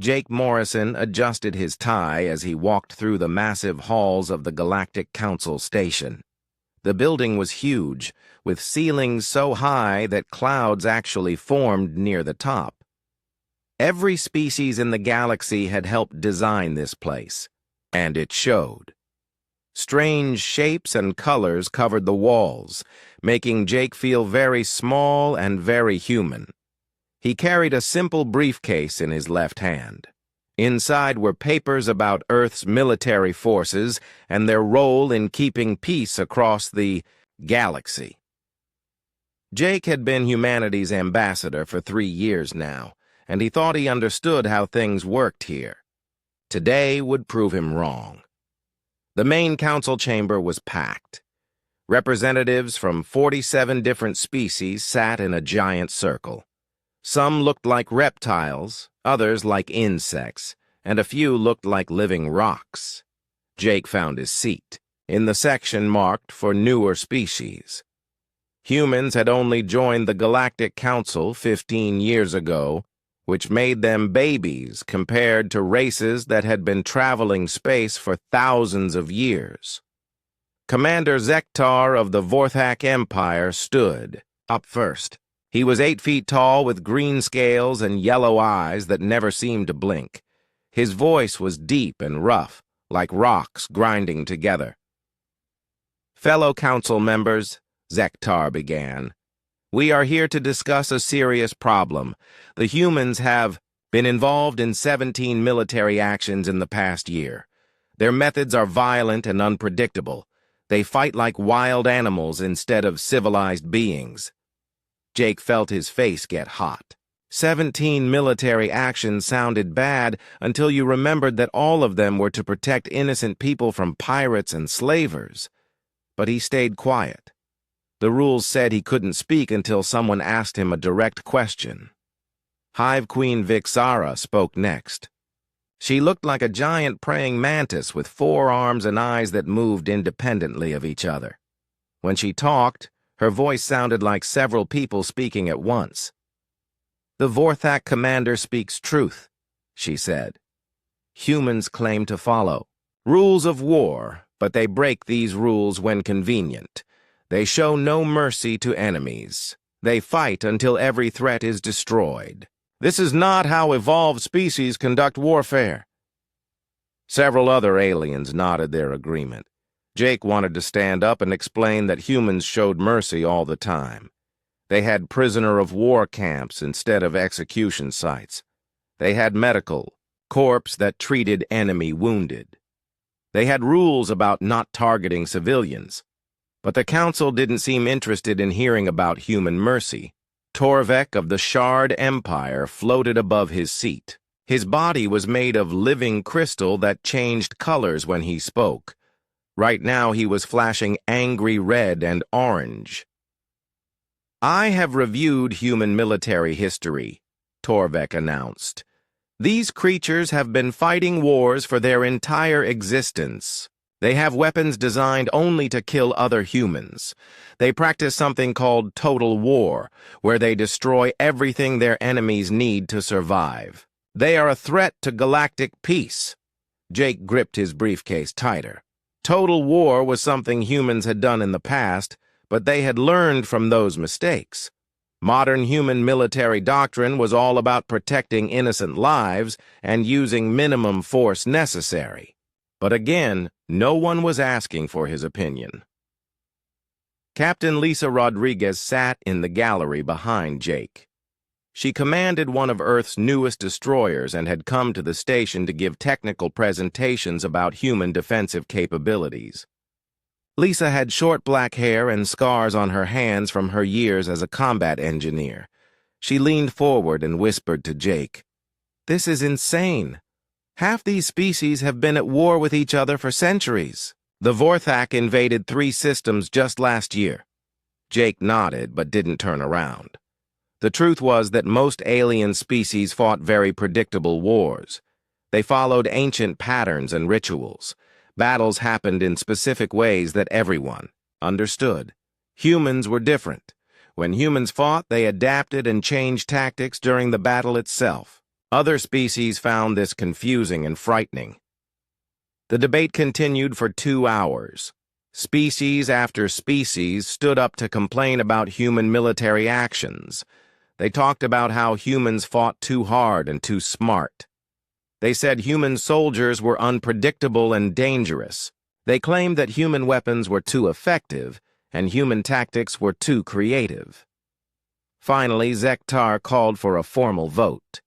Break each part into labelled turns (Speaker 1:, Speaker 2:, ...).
Speaker 1: Jake Morrison adjusted his tie as he walked through the massive halls of the Galactic Council station. The building was huge, with ceilings so high that clouds actually formed near the top. Every species in the galaxy had helped design this place, and it showed. Strange shapes and colors covered the walls, making Jake feel very small and very human. He carried a simple briefcase in his left hand. Inside were papers about Earth's military forces and their role in keeping peace across the galaxy. Jake had been humanity's ambassador for 3 years now, and he thought he understood how things worked here. Today would prove him wrong. The main council chamber was packed. Representatives from 47 different species sat in a giant circle. Some looked like reptiles, others like insects, and a few looked like living rocks. Jake found his seat, in the section marked for newer species. Humans had only joined the Galactic Council 15 years ago, which made them babies compared to races that had been traveling space for thousands of years. Commander Zektar of the Vorthak Empire stood up first. He was 8 feet tall with green scales and yellow eyes that never seemed to blink. His voice was deep and rough, like rocks grinding together. "Fellow council members," Zektar began, "we are here to discuss a serious problem. The humans have been involved in 17 military actions in the past year. Their methods are violent and unpredictable. They fight like wild animals instead of civilized beings." Jake felt his face get hot. 17 military actions sounded bad until you remembered that all of them were to protect innocent people from pirates and slavers. But he stayed quiet. The rules said he couldn't speak until someone asked him a direct question. Hive Queen Vixara spoke next. She looked like a giant praying mantis with 4 arms and eyes that moved independently of each other. When she talked, her voice sounded like several people speaking at once. "The Vorthak commander speaks truth," she said. "Humans claim to follow rules of war, but they break these rules when convenient. They show no mercy to enemies. They fight until every threat is destroyed. This is not how evolved species conduct warfare." Several other aliens nodded their agreement. Jake wanted to stand up and explain that humans showed mercy all the time. They had prisoner of war camps instead of execution sites. They had medical corps that treated enemy wounded. They had rules about not targeting civilians. But the council didn't seem interested in hearing about human mercy. Torvek of the Shard Empire floated above his seat. His body was made of living crystal that changed colors when he spoke. Right now he was flashing angry red and orange. "I have reviewed human military history," Torvek announced. "These creatures have been fighting wars for their entire existence. They have weapons designed only to kill other humans. They practice something called total war, where they destroy everything their enemies need to survive. They are a threat to galactic peace." Jake gripped his briefcase tighter. Total war was something humans had done in the past, but they had learned from those mistakes. Modern human military doctrine was all about protecting innocent lives and using minimum force necessary. But again, no one was asking for his opinion. Captain Lisa Rodriguez sat in the gallery behind Jake. She commanded one of Earth's newest destroyers and had come to the station to give technical presentations about human defensive capabilities. Lisa had short black hair and scars on her hands from her years as a combat engineer. She leaned forward and whispered to Jake, "This is insane. Half these species have been at war with each other for centuries. The Vorthak invaded 3 systems just last year." Jake nodded but didn't turn around. The truth was that most alien species fought very predictable wars. They followed ancient patterns and rituals. Battles happened in specific ways that everyone understood. Humans were different. When humans fought, they adapted and changed tactics during the battle itself. Other species found this confusing and frightening. The debate continued for 2 hours. Species after species stood up to complain about human military actions. They talked about how humans fought too hard and too smart. They said human soldiers were unpredictable and dangerous. They claimed that human weapons were too effective and human tactics were too creative. Finally, Zektar called for a formal vote.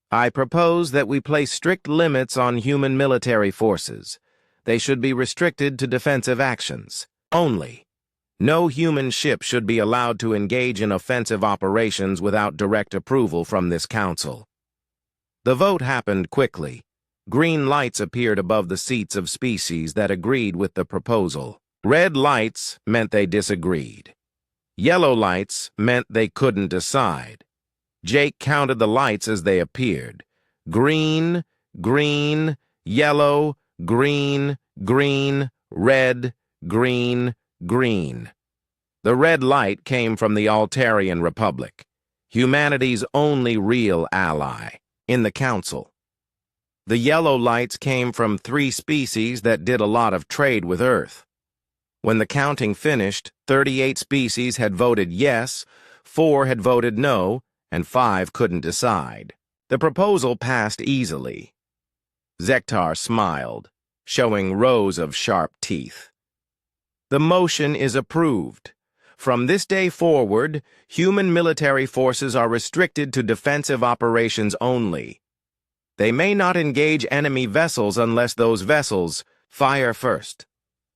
Speaker 1: I propose that we place strict limits on human military forces. They should be restricted to defensive actions only. No human ship should be allowed to engage in offensive operations without direct approval from this council. The vote happened quickly. Green lights appeared above the seats of species that agreed with the proposal. Red lights meant they disagreed. Yellow lights meant they couldn't decide. Jake counted the lights as they appeared. Green, green, yellow, green, green, red, green, green. The red light came from the Altarian Republic, humanity's only real ally, in the Council. The yellow lights came from 3 species that did a lot of trade with Earth. When the counting finished, 38 species had voted yes, 4 had voted no, and 5 couldn't decide. The proposal passed easily. Zektar smiled, showing rows of sharp teeth. The motion is approved. From this day forward, human military forces are restricted to defensive operations only. They may not engage enemy vessels unless those vessels fire first.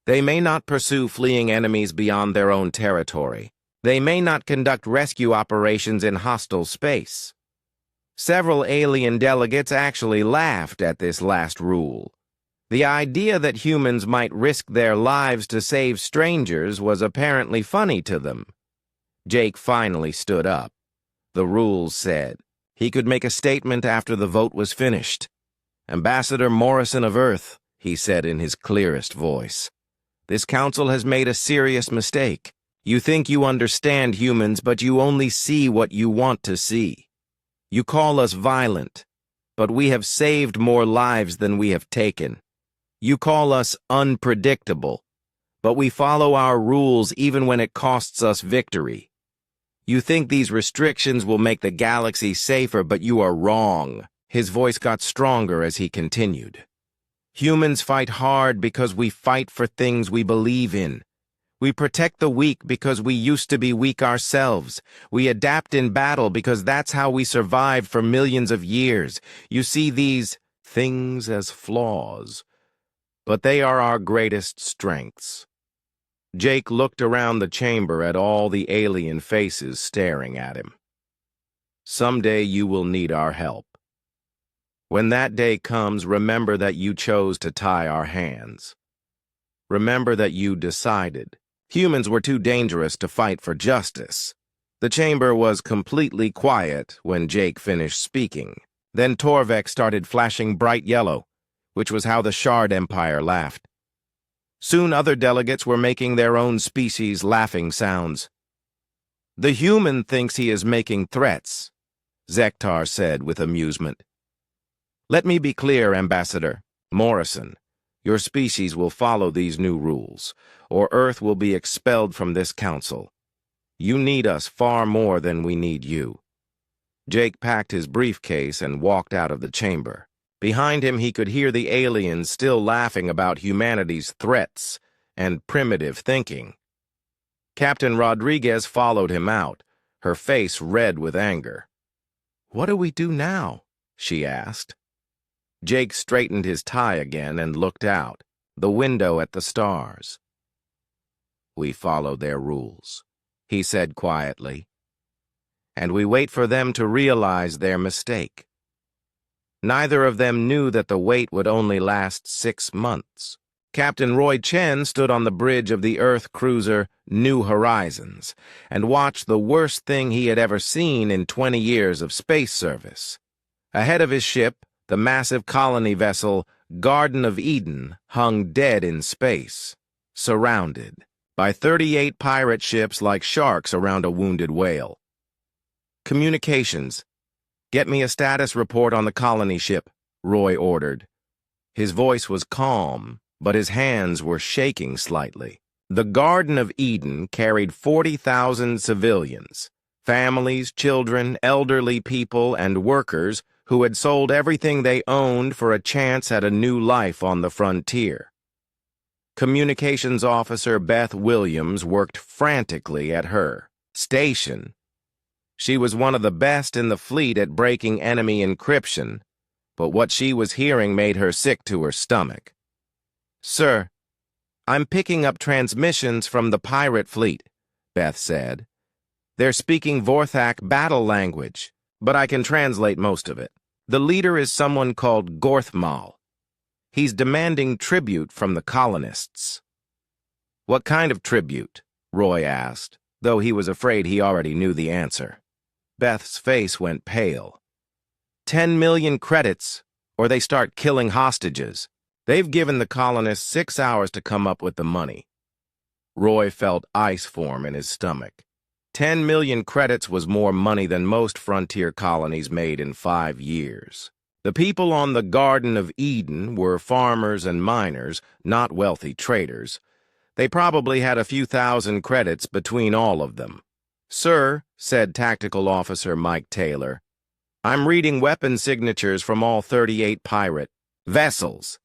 Speaker 1: They may not pursue fleeing enemies beyond their own territory. They may not conduct rescue operations in hostile space. Several alien delegates actually laughed at this last rule. The idea that humans might risk their lives to save strangers was apparently funny to them. Jake finally stood up. The rules said he could make a statement after the vote was finished. "Ambassador Morrison of Earth," he said in his clearest voice, "this council has made a serious mistake. You think you understand humans, but you only see what you want to see. You call us violent, but we have saved more lives than we have taken. You call us unpredictable, but we follow our rules even when it costs us victory. You think these restrictions will make the galaxy safer, but you are wrong." His voice got stronger as he continued. "Humans fight hard because we fight for things we believe in. We protect the weak because we used to be weak ourselves. We adapt in battle because that's how we survived for millions of years. You see these things as flaws, but they are our greatest strengths." Jake looked around the chamber at all the alien faces staring at him. "Someday you will need our help. When that day comes, remember that you chose to tie our hands. Remember that you decided. Humans were too dangerous to fight for justice." The chamber was completely quiet when Jake finished speaking. Then Torvek started flashing bright yellow, which was how the Shard Empire laughed. Soon other delegates were making their own species laughing sounds. "The human thinks he is making threats," Zektar said with amusement. "Let me be clear, Ambassador Morrison. Your species will follow these new rules, or Earth will be expelled from this council. You need us far more than we need you." Jake packed his briefcase and walked out of the chamber. Behind him, he could hear the aliens still laughing about humanity's threats and primitive thinking. Captain Rodriguez followed him out, her face red with anger. "What do we do now?" she asked. Jake straightened his tie again and looked out, the window at the stars. "We follow their rules," he said quietly. "And we wait for them to realize their mistake." Neither of them knew that the wait would only last 6 months. Captain Roy Chen stood on the bridge of the Earth cruiser New Horizons and watched the worst thing he had ever seen in 20 years of space service. Ahead of his ship, the massive colony vessel Garden of Eden hung dead in space, surrounded by 38 pirate ships like sharks around a wounded whale. "Communications," "Get me a status report on the colony ship," Roy ordered. His voice was calm, but his hands were shaking slightly. The Garden of Eden carried 40,000 civilians, families, children, elderly people, and workers who had sold everything they owned for a chance at a new life on the frontier. Communications Officer Beth Williams worked frantically at her station. She was one of the best in the fleet at breaking enemy encryption, but what she was hearing made her sick to her stomach. "Sir, I'm picking up transmissions from the pirate fleet," Beth said. "They're speaking Vorthak battle language, but I can translate most of it. The leader is someone called Gorthmal. He's demanding tribute from the colonists." "What kind of tribute?" Roy asked, though he was afraid he already knew the answer. Beth's face went pale. 10 million credits, or they start killing hostages. They've given the colonists 6 hours to come up with the money. Roy felt ice form in his stomach. 10 million credits was more money than most frontier colonies made in 5 years. The people on the Garden of Eden were farmers and miners, not wealthy traders. They probably had a few thousand credits between all of them. "Sir," said Tactical Officer Mike Taylor, "I'm reading weapon signatures from all 38 pirate vessels.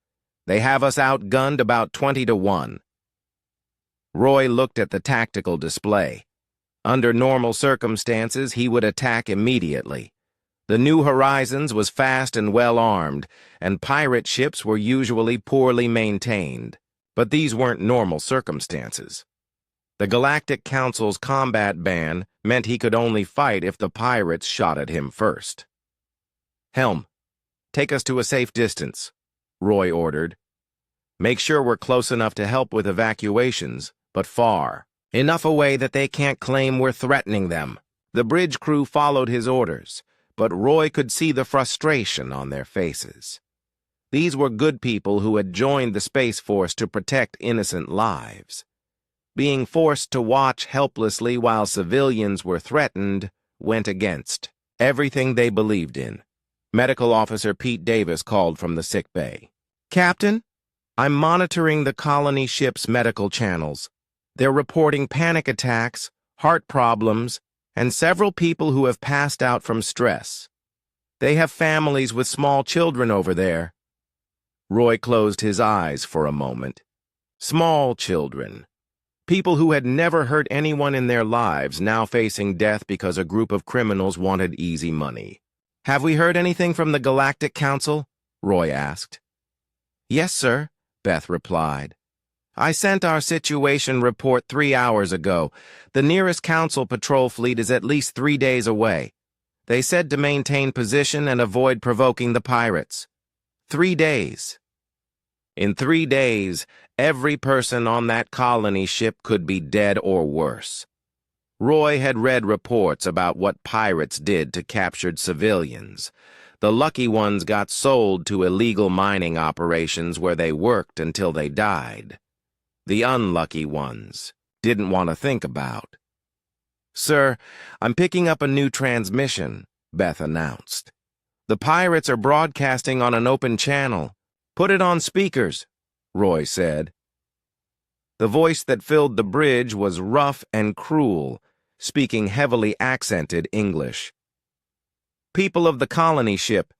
Speaker 1: They have us outgunned about 20 to 1. Roy looked at the tactical display. Under normal circumstances, he would attack immediately. The New Horizons was fast and well-armed, and pirate ships were usually poorly maintained. But these weren't normal circumstances. The Galactic Council's combat ban meant he could only fight if the pirates shot at him first. "Helm, take us to a safe distance," Roy ordered. "Make sure we're close enough to help with evacuations, but far enough away that they can't claim we're threatening them." The bridge crew followed his orders, but Roy could see the frustration on their faces. These were good people who had joined the Space Force to protect innocent lives. Being forced to watch helplessly while civilians were threatened went against everything they believed in. Medical Officer Pete Davis called from the sick bay. "Captain, I'm monitoring the colony ship's medical channels. They're reporting panic attacks, heart problems, and several people who have passed out from stress. They have families with small children over there." Roy closed his eyes for a moment. Small children. People who had never hurt anyone in their lives, now facing death because a group of criminals wanted easy money. "Have we heard anything from the Galactic Council?" Roy asked. "Yes, sir," Beth replied. "I sent our situation report 3 hours ago. The nearest Council patrol fleet is at least 3 days away. They said to maintain position and avoid provoking the pirates. 3 days. In 3 days, every person on that colony ship could be dead or worse." Roy had read reports about what pirates did to captured civilians. The lucky ones got sold to illegal mining operations where they worked until they died. The unlucky ones didn't want to think about. "Sir, I'm picking up a new transmission," Beth announced. "The pirates are broadcasting on an open channel. Put it on speakers," Roy said. The voice that filled the bridge was rough and cruel, speaking heavily accented English. "People of the colony ship,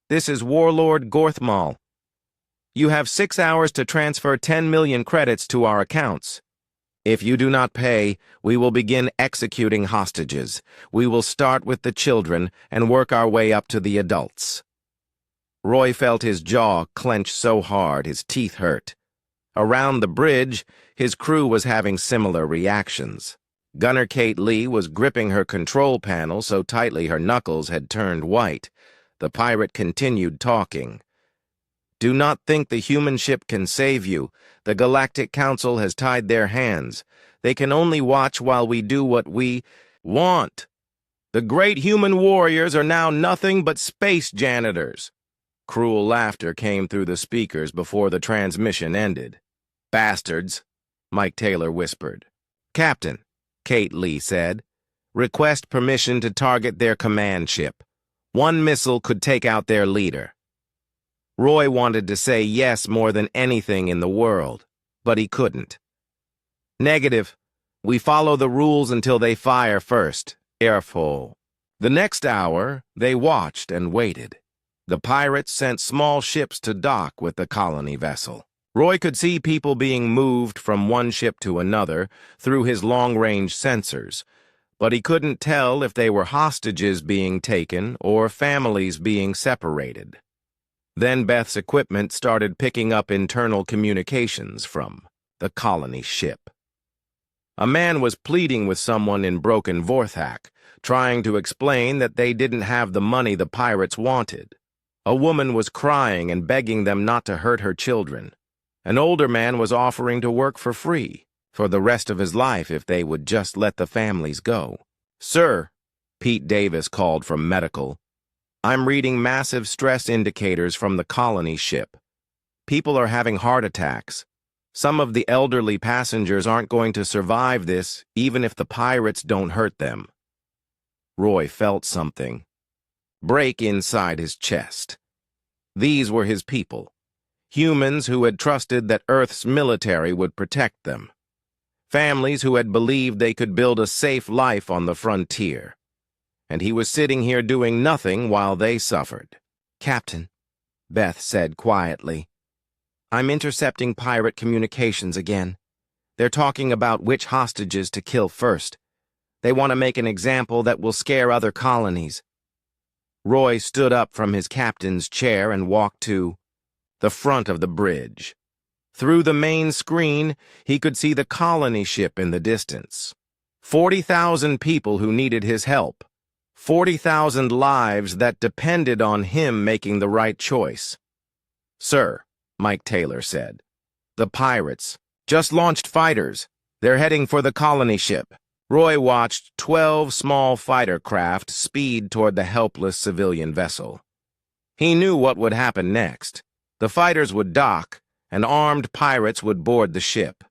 Speaker 1: this is Warlord Gorthmal. You have 6 hours to transfer 10 million credits to our accounts. If you do not pay, we will begin executing hostages. We will start with the children and work our way up to the adults." Roy felt his jaw clench so hard his teeth hurt. Around the bridge, his crew was having similar reactions. Gunner Kate Lee was gripping her control panel so tightly her knuckles had turned white. The pirate continued talking. "Do not think the human ship can save you. The Galactic Council has tied their hands. They can only watch while we do what we want. The great human warriors are now nothing but space janitors." Cruel laughter came through the speakers before the transmission ended. "Bastards," Mike Taylor whispered. "Captain," Kate Lee said, "request permission to target their command ship. One missile could take out their leader. Roy wanted to say yes more than anything in the world, but he couldn't. Negative. We follow the rules until they fire first. Careful. The next hour, they watched and waited. The pirates sent small ships to dock with the colony vessel. Roy could see people being moved from one ship to another through his long-range sensors, but he couldn't tell if they were hostages being taken or families being separated. Then Beth's equipment started picking up internal communications from the colony ship. A man was pleading with someone in broken Vorthak, trying to explain that they didn't have the money the pirates wanted. A woman was crying and begging them not to hurt her children. An older man was offering to work for free for the rest of his life if they would just let the families go. "Sir," Pete Davis called from medical, "I'm reading massive stress indicators from the colony ship. People are having heart attacks. Some of the elderly passengers aren't going to survive this, even if the pirates don't hurt them." Roy felt something break inside his chest. These were his people, humans who had trusted that Earth's military would protect them, families who had believed they could build a safe life on the frontier. And he was sitting here doing nothing while they suffered. "Captain," Beth said quietly, "I'm intercepting pirate communications again. They're talking about which hostages to kill first. They want to make an example that will scare other colonies." Roy stood up from his captain's chair and walked to the front of the bridge. Through the main screen, he could see the colony ship in the distance. 40,000 people who needed his help. 40,000 lives that depended on him making the right choice. "Sir," Mike Taylor said, "the pirates just launched fighters. They're heading for the colony ship." Roy watched 12 small fighter craft speed toward the helpless civilian vessel. He knew what would happen next. The fighters would dock, and armed pirates would board the ship.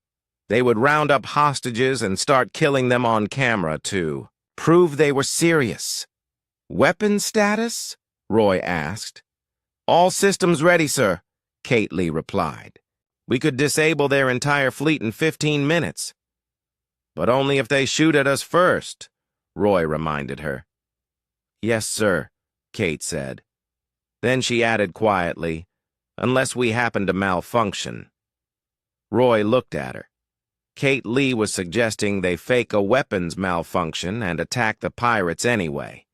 Speaker 1: They would round up hostages and start killing them on camera to prove they were serious. "Weapon status?" Roy asked. "All systems ready, sir," Kate Lee replied. "We could disable their entire fleet in 15 minutes. "But only if they shoot at us first," Roy reminded her. "Yes, sir," Kate said. Then she added quietly, "Unless we happen to malfunction." Roy looked at her. Kate Lee was suggesting they fake a weapons malfunction and attack the pirates anyway.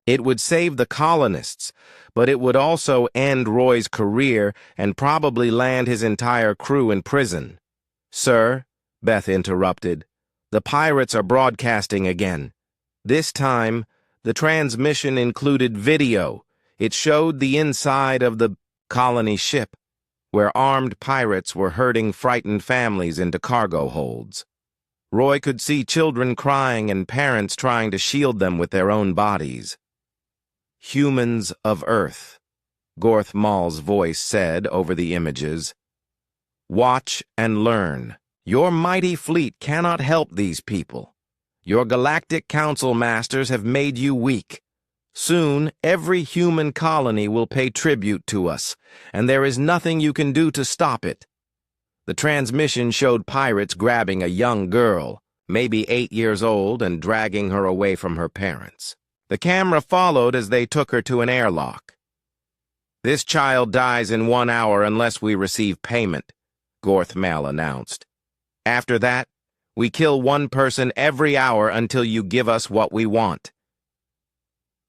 Speaker 1: It would save the colonists, but it would also end Roy's career and probably land his entire crew in prison. "Sir," Beth interrupted, "the pirates are broadcasting again. This time, the transmission included video. It showed the inside of the colony ship, where armed pirates were herding frightened families into cargo holds. Roy could see children crying and parents trying to shield them with their own bodies. "Humans of Earth," Gorth Mall's voice said over the images. "Watch and learn. Your mighty fleet cannot help these people. Your Galactic Council masters have made you weak. Soon, every human colony will pay tribute to us, and there is nothing you can do to stop it." The transmission showed pirates grabbing a young girl, maybe 8 years old, and dragging her away from her parents. The camera followed as they took her to an airlock. "This child dies in 1 hour unless we receive payment," Gorth Mal announced. "After that, we kill one person every hour until you give us what we want."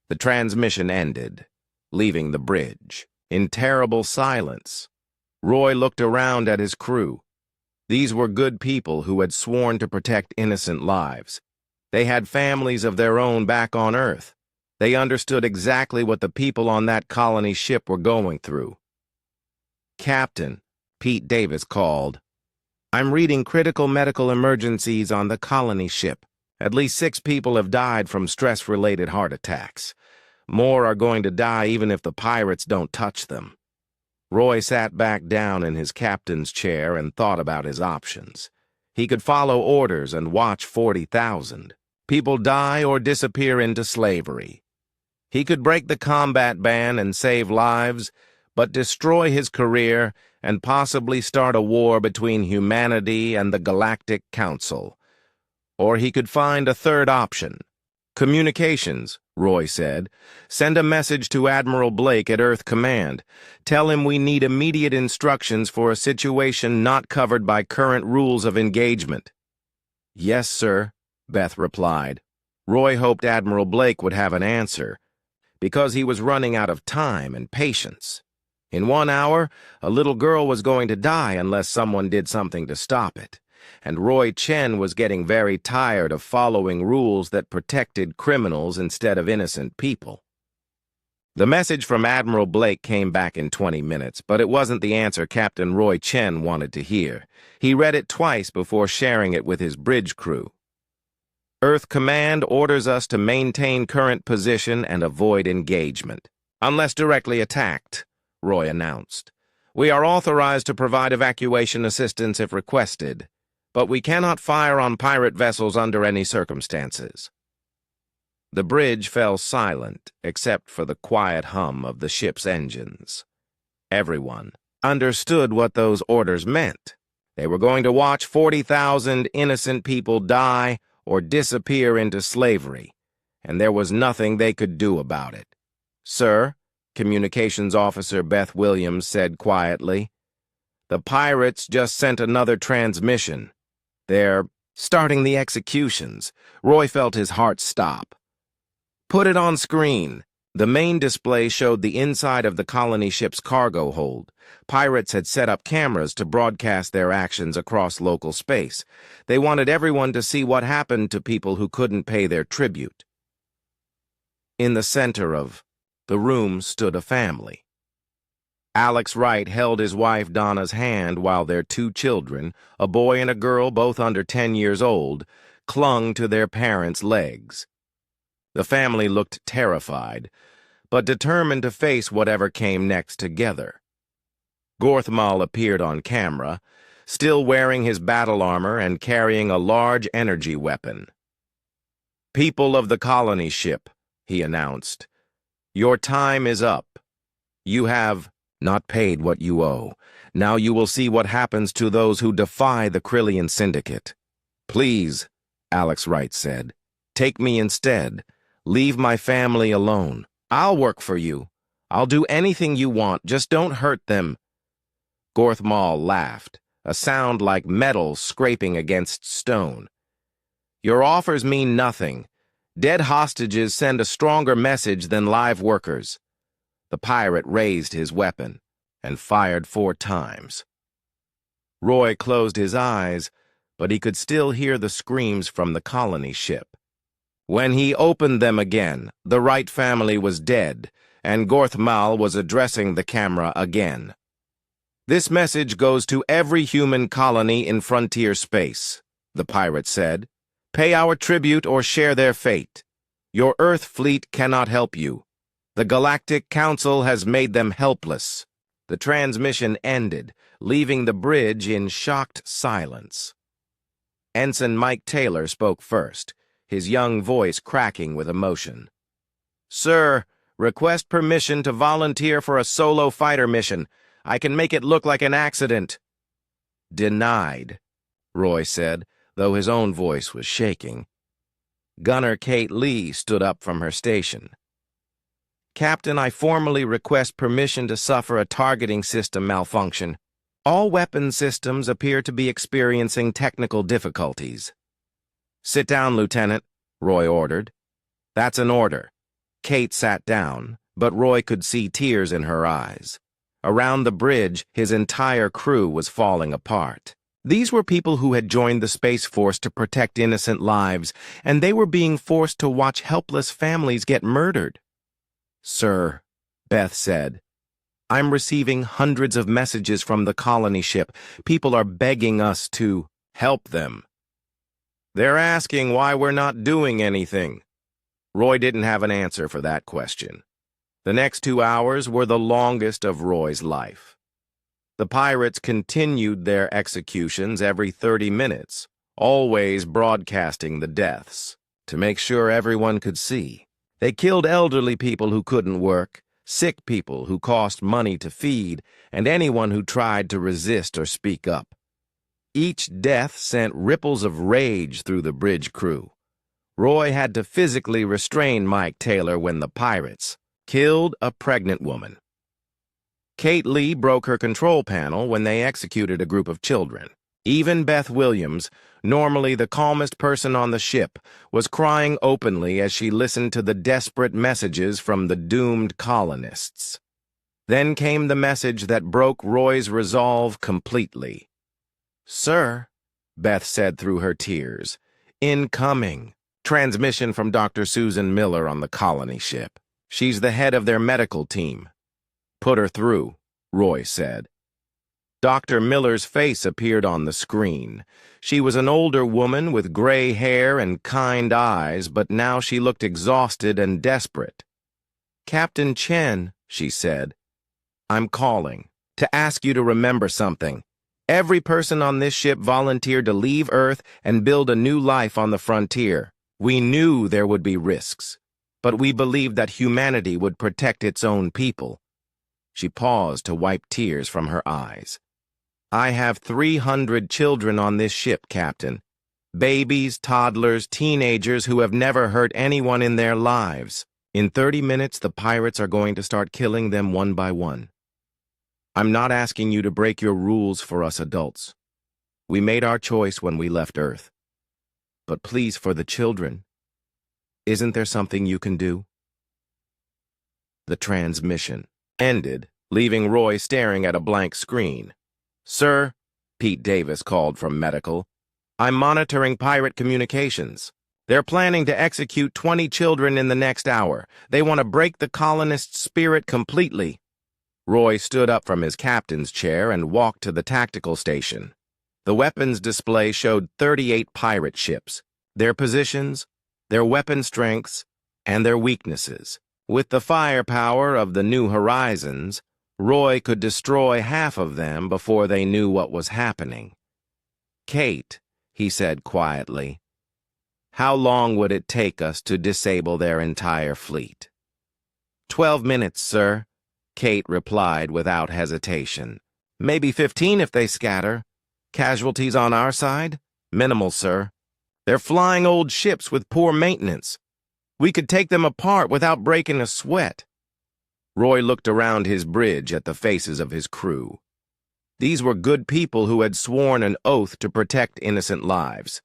Speaker 1: The transmission ended, leaving the bridge in terrible silence. Roy looked around at his crew. These were good people who had sworn to protect innocent lives. They had families of their own back on Earth. They understood exactly what the people on that colony ship were going through. "Captain," Pete Davis called, "I'm reading critical medical emergencies on the colony ship. At least 6 people have died from stress-related heart attacks. More are going to die even if the pirates don't touch them." Roy sat back down in his captain's chair and thought about his options. He could follow orders and watch 40,000. People die or disappear into slavery. He could break the combat ban and save lives, but destroy his career and possibly start a war between humanity and the Galactic Council. Or he could find a third option. Communications, Roy said. Send a message to Admiral Blake at Earth Command. Tell him we need immediate instructions for a situation not covered by current rules of engagement. Yes, sir, Beth replied. Roy hoped Admiral Blake would have an answer, because he was running out of time and patience. In 1 hour, a little girl was going to die unless someone did something to stop it, and Roy Chen was getting very tired of following rules that protected criminals instead of innocent people. The message from Admiral Blake came back in 20 minutes, but it wasn't the answer Captain Roy Chen wanted to hear. He read it twice before sharing it with his bridge crew. Earth Command orders us to maintain current position and avoid engagement, unless directly attacked, Roy announced. We are authorized to provide evacuation assistance if requested, but we cannot fire on pirate vessels under any circumstances. The bridge fell silent, except for the quiet hum of the ship's engines. Everyone understood what those orders meant. They were going to watch 40,000 innocent people die or disappear into slavery, and there was nothing they could do about it. Sir, Communications Officer Beth Williams said quietly, the pirates just sent another transmission. They're starting the executions. Roy felt his heart stop. Put it on screen. The main display showed the inside of the colony ship's cargo hold. Pirates had set up cameras to broadcast their actions across local space. They wanted everyone to see what happened to people who couldn't pay their tribute. In the center of the room stood a family. Alex Wright held his wife Donna's hand while their 2 children, a boy and a girl both under 10 years old, clung to their parents' legs. The family looked terrified, but determined to face whatever came next together. Gorthmal appeared on camera, still wearing his battle armor and carrying a large energy weapon. People of the colony ship, he announced, your time is up. You have not paid what you owe. Now you will see what happens to those who defy the Krillian Syndicate. Please, Alex Wright said, take me instead. Leave my family alone. I'll work for you. I'll do anything you want, just don't hurt them. Gorthmal laughed, a sound like metal scraping against stone. Your offers mean nothing. Dead hostages send a stronger message than live workers. The pirate raised his weapon and fired 4 times. Roy closed his eyes, but he could still hear the screams from the colony ship. When he opened them again, the Wright family was dead, and Gorthmal was addressing the camera again. This message goes to every human colony in frontier space, the pirate said. Pay our tribute or share their fate. Your Earth fleet cannot help you. The Galactic Council has made them helpless. The transmission ended, leaving the bridge in shocked silence. Ensign Mike Taylor spoke first, his young voice cracking with emotion. Sir, request permission to volunteer for a solo fighter mission. I can make it look like an accident. Denied, Roy said, though his own voice was shaking. Gunner Kate Lee stood up from her station. Captain, I formally request permission to suffer a targeting system malfunction. All weapon systems appear to be experiencing technical difficulties. Sit down, Lieutenant, Roy ordered. That's an order. Kate sat down, but Roy could see tears in her eyes. Around the bridge, his entire crew was falling apart. These were people who had joined the Space Force to protect innocent lives, and they were being forced to watch helpless families get murdered. Sir, Beth said, I'm receiving hundreds of messages from the colony ship. People are begging us to help them. They're asking why we're not doing anything. Roy didn't have an answer for that question. The next 2 hours were the longest of Roy's life. The pirates continued their executions every 30 minutes, always broadcasting the deaths, to make sure everyone could see. They killed elderly people who couldn't work, sick people who cost money to feed, and anyone who tried to resist or speak up. Each death sent ripples of rage through the bridge crew. Roy had to physically restrain Mike Taylor when the pirates killed a pregnant woman. Kate Lee broke her control panel when they executed a group of children. Even Beth Williams, normally the calmest person on the ship, was crying openly as she listened to the desperate messages from the doomed colonists. Then came the message that broke Roy's resolve completely. "Sir," Beth said through her tears, "incoming." Transmission from Dr. Susan Miller on the colony ship. She's the head of their medical team. "Put her through," Roy said. Dr. Miller's face appeared on the screen. She was an older woman with gray hair and kind eyes, but now she looked exhausted and desperate. "Captain Chen," she said, "I'm calling to ask you to remember something. Every person on this ship volunteered to leave Earth and build a new life on the frontier. We knew there would be risks, but we believed that humanity would protect its own people." She paused to wipe tears from her eyes. "I have 300 children on this ship, Captain. Babies, toddlers, teenagers who have never hurt anyone in their lives. In 30 minutes, the pirates are going to start killing them one by one. I'm not asking you to break your rules for us adults. We made our choice when we left Earth. But please, for the children, isn't there something you can do?" The transmission ended, leaving Roy staring at a blank screen. "Sir," Pete Davis called from medical, "I'm monitoring pirate communications. They're planning to execute 20 children in the next hour. They want to break the colonists' spirit completely." Roy stood up from his captain's chair and walked to the tactical station. The weapons display showed 38 pirate ships, their positions, their weapon strengths, and their weaknesses. With the firepower of the New Horizons, Roy could destroy half of them before they knew what was happening. "Kate," he said quietly, "how long would it take us to disable their entire fleet?" 12 minutes, sir," Kate replied without hesitation. "Maybe 15 if they scatter. Casualties on our side? Minimal, sir. They're flying old ships with poor maintenance. We could take them apart without breaking a sweat." Roy looked around his bridge at the faces of his crew. These were good people who had sworn an oath to protect innocent lives.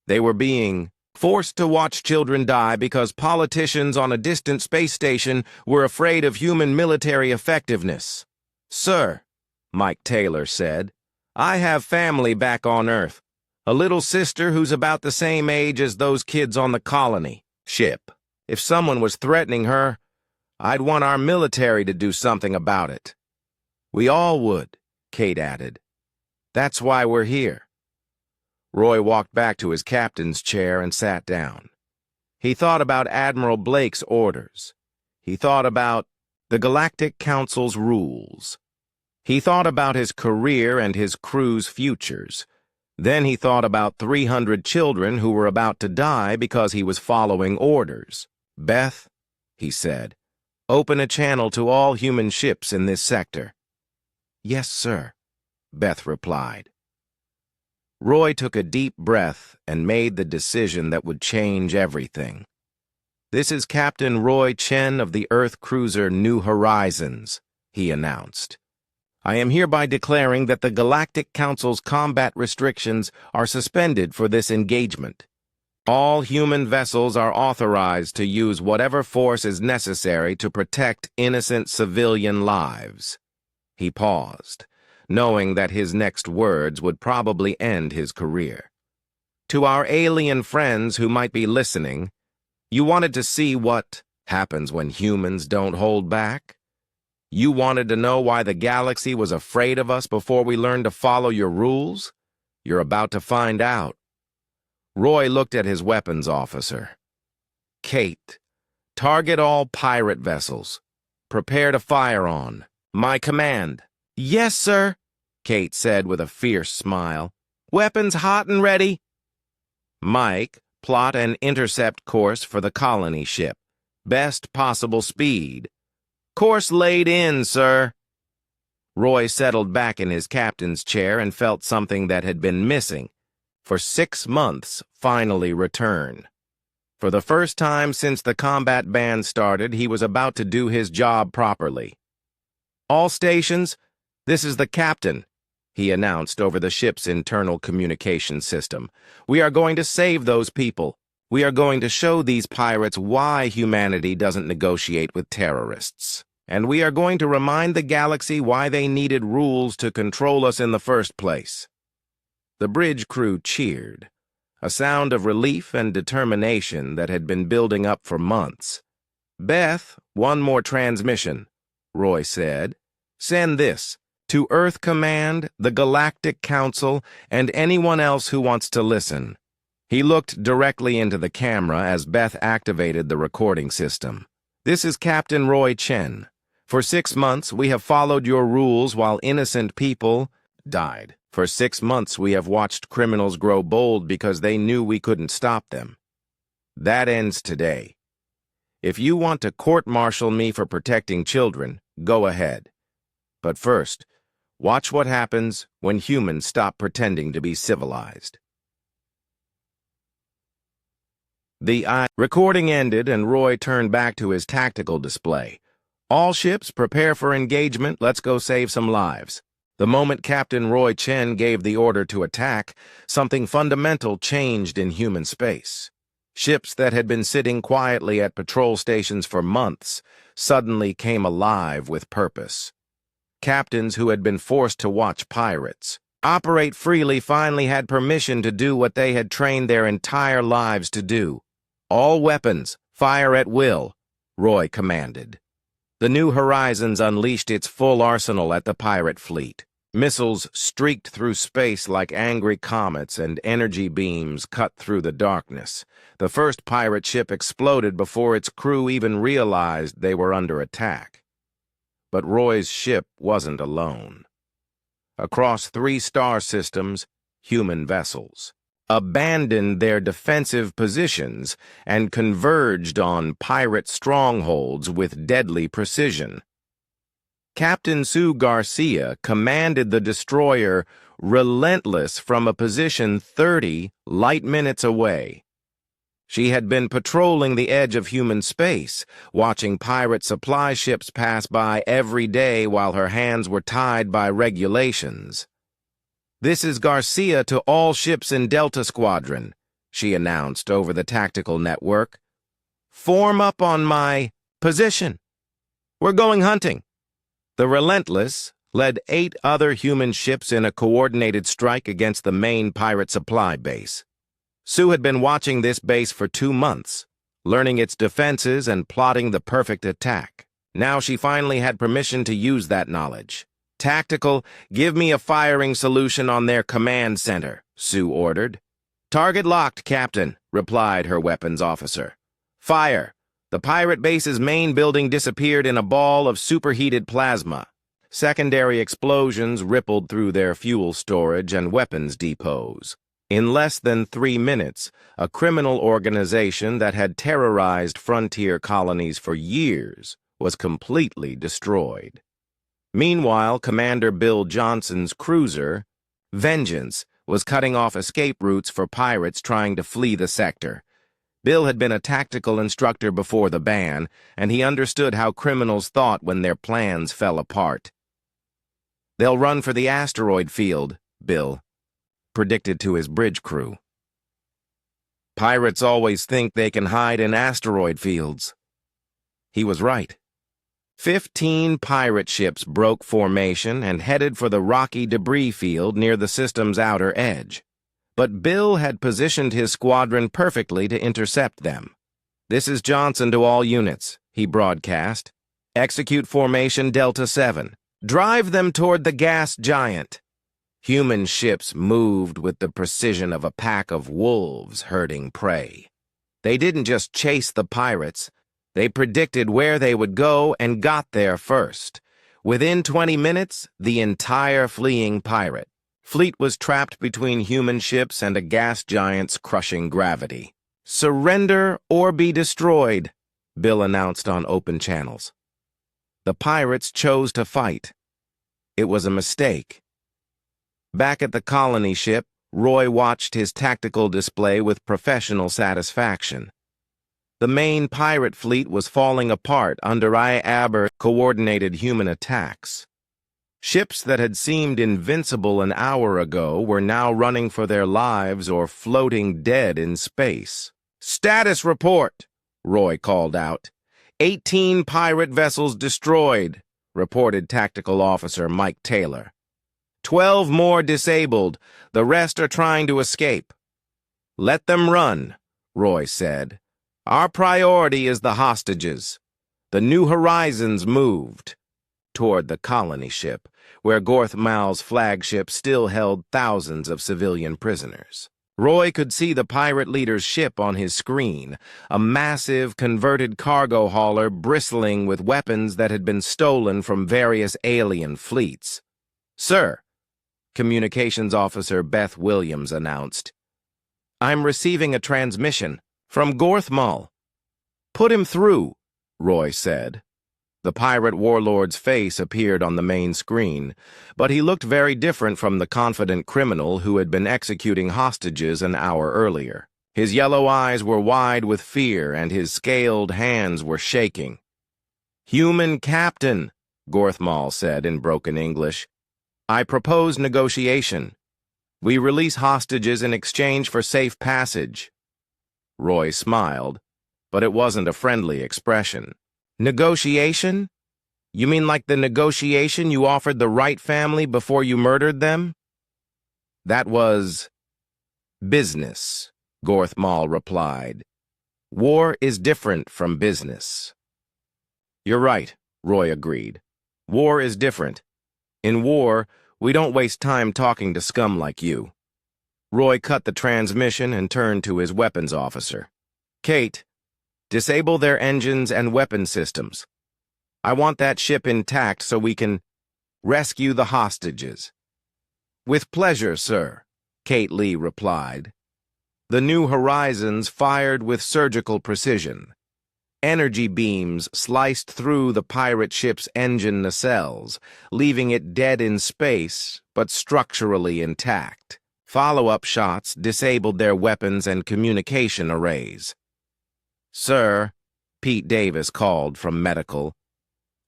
Speaker 1: They were being forced to watch children die because politicians on a distant space station were afraid of human military effectiveness. "Sir," Mike Taylor said, "I have family back on Earth. A little sister who's about the same age as those kids on the colony ship. If someone was threatening her, I'd want our military to do something about it." "We all would," Kate added. "That's why we're here." Roy walked back to his captain's chair and sat down. He thought about Admiral Blake's orders. He thought about the Galactic Council's rules. He thought about his career and his crew's futures. Then he thought about 300 children who were about to die because he was following orders. "Beth," he said, "open a channel to all human ships in this sector." "Yes, sir," Beth replied. Roy took a deep breath and made the decision that would change everything. "This is Captain Roy Chen of the Earth cruiser New Horizons," he announced. "I am hereby declaring that the Galactic Council's combat restrictions are suspended for this engagement. All human vessels are authorized to use whatever force is necessary to protect innocent civilian lives." He paused, knowing that his next words would probably end his career. "To our alien friends who might be listening, you wanted to see what happens when humans don't hold back? You wanted to know why the galaxy was afraid of us before we learned to follow your rules? You're about to find out." Roy looked at his weapons officer. "Kate, target all pirate vessels. Prepare to fire on my command." "Yes, sir," Kate said with a fierce smile. "Weapons hot and ready." "Mike, plot an intercept course for the colony ship. Best possible speed. Course laid in, sir. Roy settled back in his captain's chair and felt something that had been missing for 6 months finally return. For the first time since the combat ban started, he was about to do his job properly. "All stations, this is the captain," he announced over the ship's internal communication system. "We are going to save those people. We are going to show these pirates why humanity doesn't negotiate with terrorists. And we are going to remind the galaxy why they needed rules to control us in the first place." The bridge crew cheered, a sound of relief and determination that had been building up for months. "Beth, one more transmission," Roy said. "Send this to Earth Command, the Galactic Council, and anyone else who wants to listen." He looked directly into the camera as Beth activated the recording system. "This is Captain Roy Chen. For 6 months, we have followed your rules while innocent people died. For 6 months, we have watched criminals grow bold because they knew we couldn't stop them. That ends today. If you want to court-martial me for protecting children, go ahead. But first, watch what happens when humans stop pretending to be civilized." The recording ended and Roy turned back to his tactical display. "All ships, prepare for engagement. Let's go save some lives." The moment Captain Roy Chen gave the order to attack, something fundamental changed in human space. Ships that had been sitting quietly at patrol stations for months suddenly came alive with purpose. Captains who had been forced to watch pirates operate freely finally had permission to do what they had trained their entire lives to do. "All weapons, fire at will," Roy commanded. The New Horizons unleashed its full arsenal at the pirate fleet. Missiles streaked through space like angry comets, and energy beams cut through the darkness. The first pirate ship exploded before its crew even realized they were under attack. But Roy's ship wasn't alone. Across 3 star systems, human vessels abandoned their defensive positions and converged on pirate strongholds with deadly precision. Captain Sue Garcia commanded the destroyer Relentless from a position 30 light minutes away. She had been patrolling the edge of human space, watching pirate supply ships pass by every day while her hands were tied by regulations. "This is Garcia to all ships in Delta Squadron," she announced over the tactical network. "Form up on my position. We're going hunting." The Relentless led 8 other human ships in a coordinated strike against the main pirate supply base. Sue had been watching this base for 2 months, learning its defenses and plotting the perfect attack. Now she finally had permission to use that knowledge. "Tactical, give me a firing solution on their command center," Sue ordered. "Target locked, Captain," replied her weapons officer. "Fire." The pirate base's main building disappeared in a ball of superheated plasma. Secondary explosions rippled through their fuel storage and weapons depots. In less than 3 minutes, a criminal organization that had terrorized frontier colonies for years was completely destroyed. Meanwhile, Commander Bill Johnson's cruiser, Vengeance, was cutting off escape routes for pirates trying to flee the sector. Bill had been a tactical instructor before the ban, and he understood how criminals thought when their plans fell apart. "They'll run for the asteroid field," Bill predicted to his bridge crew. "Pirates always think they can hide in asteroid fields." He was right. 15 pirate ships broke formation and headed for the rocky debris field near the system's outer edge. But Bill had positioned his squadron perfectly to intercept them. "This is Johnson to all units," he broadcast. "Execute formation Delta 7. Drive them toward the gas giant." Human ships moved with the precision of a pack of wolves herding prey. They didn't just chase the pirates. They predicted where they would go and got there first. Within 20 minutes, the entire fleeing pirate fleet was trapped between human ships and a gas giant's crushing gravity. "Surrender or be destroyed," Bill announced on open channels. The pirates chose to fight. It was a mistake. Back at the colony ship, Roy watched his tactical display with professional satisfaction. The main pirate fleet was falling apart under coordinated human attacks. Ships that had seemed invincible an hour ago were now running for their lives or floating dead in space. "Status report," Roy called out. 18 pirate vessels destroyed, reported Tactical Officer Mike Taylor. 12 more disabled. The rest are trying to escape. "Let them run," Roy said. "Our priority is the hostages." The New Horizons moved toward the colony ship, where Gorth Mal's flagship still held thousands of civilian prisoners. Roy could see the pirate leader's ship on his screen, a massive converted cargo hauler bristling with weapons that had been stolen from various alien fleets. "Sir," Communications Officer Beth Williams announced, "I'm receiving a transmission from Gorth Mal." "Put him through," Roy said. The pirate warlord's face appeared on the main screen, but he looked very different from the confident criminal who had been executing hostages an hour earlier. His yellow eyes were wide with fear, and his scaled hands were shaking. "Human captain," Gorth Mal said in broken English, "I propose negotiation. We release hostages in exchange for safe passage." Roy smiled, but it wasn't a friendly expression. "Negotiation? You mean like the negotiation you offered the Wright family before you murdered them?" "That was business," Gorth Mal replied. "War is different from business." "You're right," Roy agreed. "War is different. In war, we don't waste time talking to scum like you." Roy cut the transmission and turned to his weapons officer. "Kate, disable their engines and weapon systems. I want that ship intact so we can rescue the hostages." "With pleasure, sir," Kate Lee replied. The New Horizons fired with surgical precision. Energy beams sliced through the pirate ship's engine nacelles, leaving it dead in space, but structurally intact. Follow-up shots disabled their weapons and communication arrays. "Sir," Pete Davis called from medical,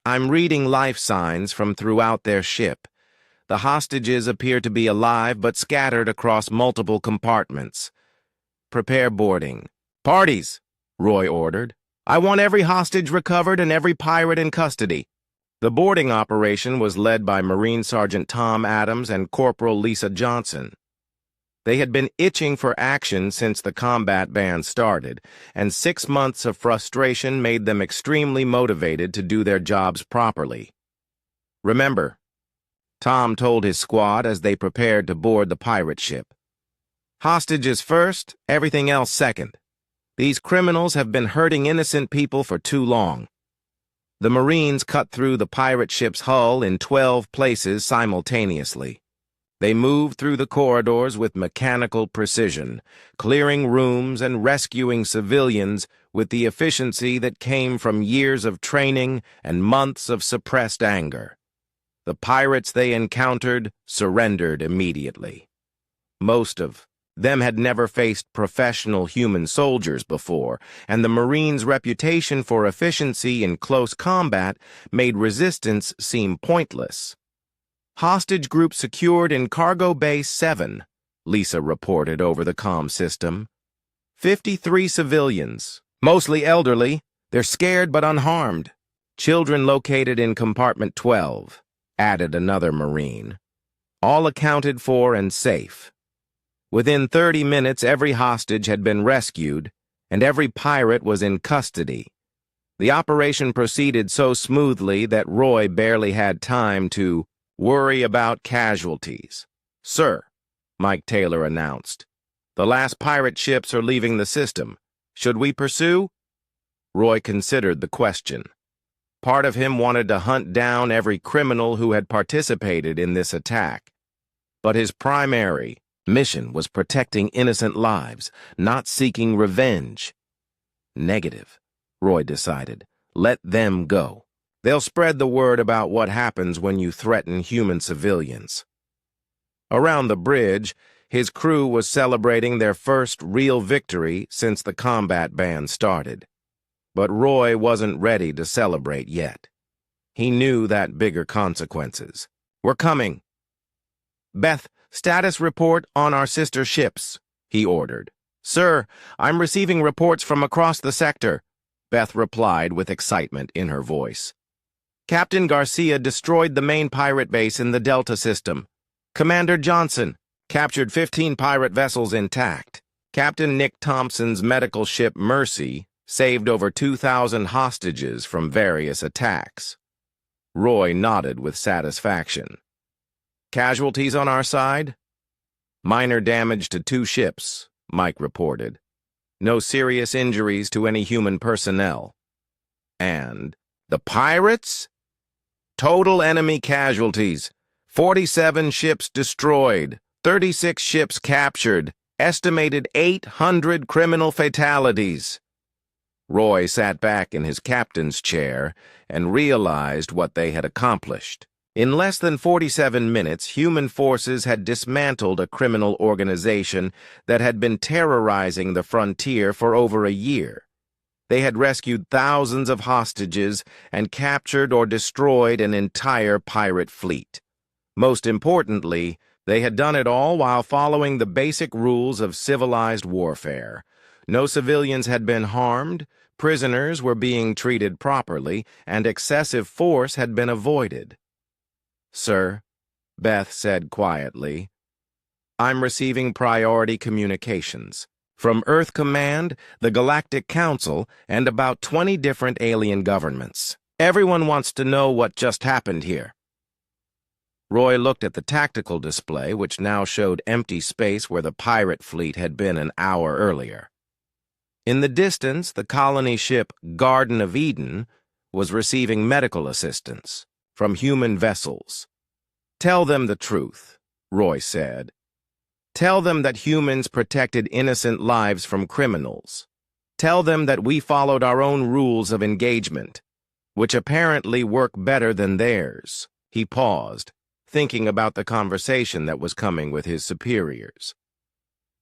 Speaker 1: "I'm reading life signs from throughout their ship. The hostages appear to be alive but scattered across multiple compartments. Prepare boarding." "Parties," Roy ordered. "I want every hostage recovered and every pirate in custody." The boarding operation was led by Marine Sergeant Tom Adams and Corporal Lisa Johnson. They had been itching for action since the combat ban started, and 6 months of frustration made them extremely motivated to do their jobs properly. "Remember," Tom told his squad as they prepared to board the pirate ship, "hostages first, everything else second. These criminals have been hurting innocent people for too long." The Marines cut through the pirate ship's hull in 12 places simultaneously. They moved through the corridors with mechanical precision, clearing rooms and rescuing civilians with the efficiency that came from years of training and months of suppressed anger. The pirates they encountered surrendered immediately. Most of them had never faced professional human soldiers before, and the Marines' reputation for efficiency in close combat made resistance seem pointless. "Hostage group secured in Cargo Bay 7, Lisa reported over the comm system. 53 civilians, mostly elderly. They're scared but unharmed. Children located in Compartment 12, added another Marine. All accounted for and safe. Within 30 minutes, every hostage had been rescued, and every pirate was in custody. The operation proceeded so smoothly that Roy barely had time to worry about casualties. "Sir," Mike Taylor announced, "the last pirate ships are leaving the system. Should we pursue?" Roy considered the question. Part of him wanted to hunt down every criminal who had participated in this attack. But his primary mission was protecting innocent lives, not seeking revenge. "Negative," Roy decided. Let them go. They'll spread the word about what happens when you threaten human civilians. Around the bridge, his crew was celebrating their first real victory since the combat ban started. But Roy wasn't ready to celebrate yet. He knew that bigger consequences. We're coming. Beth, status report on our sister ships, he ordered. Sir, I'm receiving reports from across the sector, Beth replied with excitement in her voice. Captain Garcia destroyed the main pirate base in the Delta system. Commander Johnson captured 15 pirate vessels intact. Captain Nick Thompson's medical ship Mercy saved over 2,000 hostages from various attacks. Roy nodded with satisfaction. Casualties on our side? Minor damage to 2 ships, Mike reported. No serious injuries to any human personnel. And the pirates? Total enemy casualties. 47 ships destroyed, 36 ships captured, estimated 800 criminal fatalities. Roy sat back in his captain's chair and realized what they had accomplished. In less than 47 minutes, human forces had dismantled a criminal organization that had been terrorizing the frontier for over a year. They had rescued thousands of hostages and captured or destroyed an entire pirate fleet. Most importantly, they had done it all while following the basic rules of civilized warfare. No civilians had been harmed, prisoners were being treated properly, and excessive force had been avoided. Sir, Beth said quietly, I'm receiving priority communications from Earth Command, the Galactic Council, and about 20 different alien governments. Everyone wants to know what just happened here. Roy looked at the tactical display, which now showed empty space where the pirate fleet had been an hour earlier. In the distance, the colony ship Garden of Eden was receiving medical assistance from human vessels. Tell them the truth, Roy said. Tell them that humans protected innocent lives from criminals. Tell them that we followed our own rules of engagement, which apparently work better than theirs. He paused, thinking about the conversation that was coming with his superiors.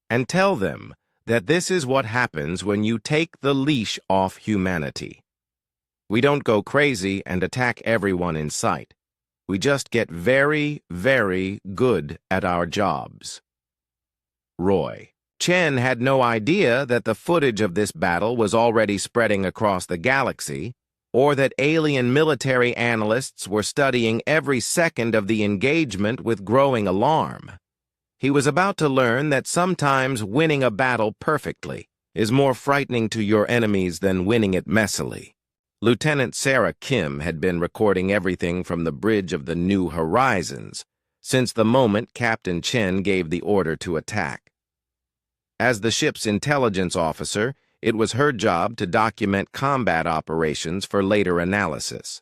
Speaker 1: And tell them that this is what happens when you take the leash off humanity. We don't go crazy and attack everyone in sight. We just get very, very good at our jobs. Roy. Chen had no idea that the footage of this battle was already spreading across the galaxy, or that alien military analysts were studying every second of the engagement with growing alarm. He was about to learn that sometimes winning a battle perfectly is more frightening to your enemies than winning it messily. Lieutenant Sarah Kim had been recording everything from the bridge of the New Horizons since the moment Captain Chen gave the order to attack. As the ship's intelligence officer, it was her job to document combat operations for later analysis.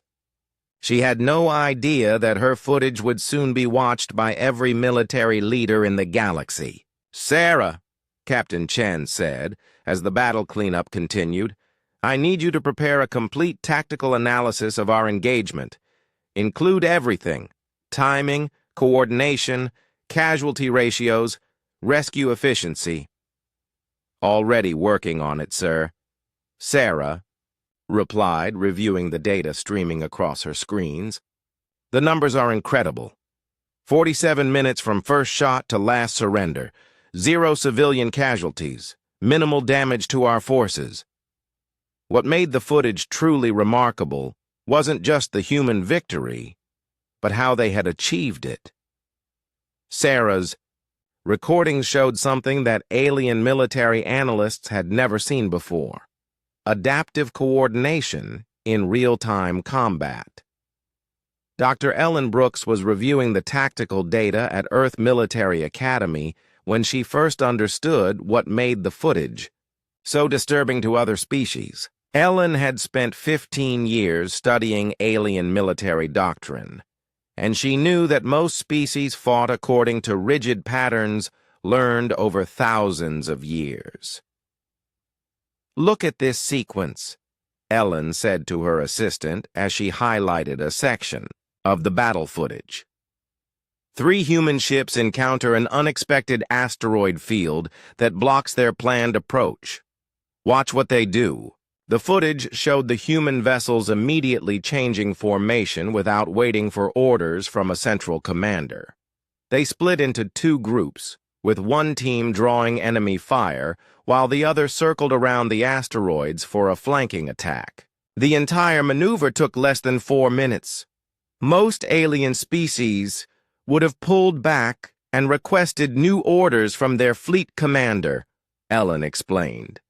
Speaker 1: She had no idea that her footage would soon be watched by every military leader in the galaxy. Sarah, Captain Chen said, as the battle cleanup continued, I need you to prepare a complete tactical analysis of our engagement. Include everything: timing, coordination, casualty ratios, rescue efficiency. Already working on it, sir. Sarah replied, reviewing the data streaming across her screens. The numbers are incredible. 47 minutes from first shot to last surrender. 0 civilian casualties. Minimal damage to our forces. What made the footage truly remarkable wasn't just the human victory, but how they had achieved it. Sarah's recordings showed something that alien military analysts had never seen before: adaptive coordination in real-time combat. Dr. Ellen Brooks was reviewing the tactical data at Earth Military Academy when she first understood what made the footage so disturbing to other species. Ellen had spent 15 years studying alien military doctrine, and she knew that most species fought according to rigid patterns learned over thousands of years. Look at this sequence. Ellen said to her assistant as she highlighted a section of the battle footage. 3 human ships encounter an unexpected asteroid field that blocks their planned approach. Watch what they do. The footage showed the human vessels immediately changing formation without waiting for orders from a central commander. They split into 2 groups, with one team drawing enemy fire, while the other circled around the asteroids for a flanking attack. The entire maneuver took less than 4 minutes. Most alien species would have pulled back and requested new orders from their fleet commander, Ellen explained.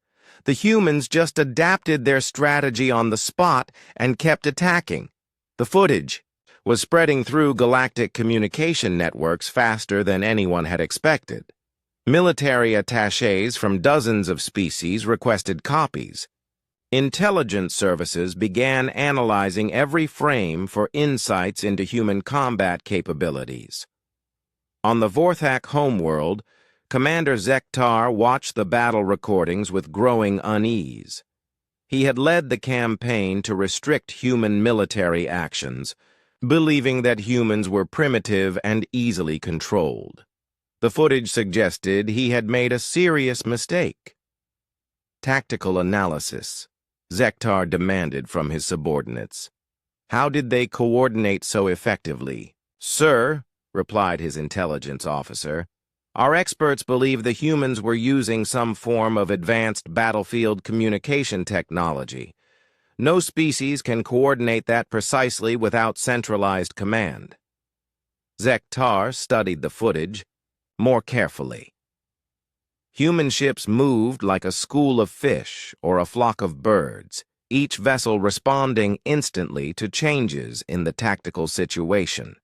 Speaker 1: The humans just adapted their strategy on the spot and kept attacking. The footage was spreading through galactic communication networks faster than anyone had expected. Military attachés from dozens of species requested copies. Intelligence services began analyzing every frame for insights into human combat capabilities. On the Vorthak homeworld, Commander Zektar watched the battle recordings with growing unease. He had led the campaign to restrict human military actions, believing that humans were primitive and easily controlled. The footage suggested he had made a serious mistake. Tactical analysis, Zektar demanded from his subordinates. How did they coordinate so effectively? Sir, replied his intelligence officer, our experts believe the humans were using some form of advanced battlefield communication technology. No species can coordinate that precisely without centralized command. Zektar studied the footage more carefully. Human ships moved like a school of fish or a flock of birds, each vessel responding instantly to changes in the tactical situation.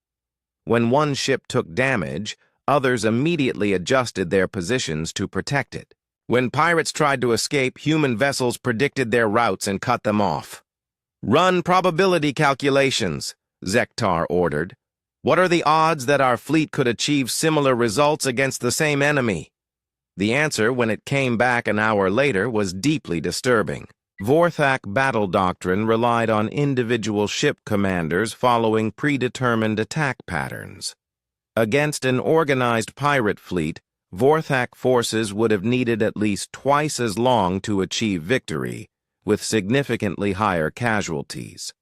Speaker 1: When one ship took damage, others immediately adjusted their positions to protect it. When pirates tried to escape, human vessels predicted their routes and cut them off. Run probability calculations, Zektar ordered. What are the odds that our fleet could achieve similar results against the same enemy? The answer, when it came back an hour later, was deeply disturbing. Vorthak battle doctrine relied on individual ship commanders following predetermined attack patterns. Against an organized pirate fleet, Vorthak forces would have needed at least twice as long to achieve victory, with significantly higher casualties.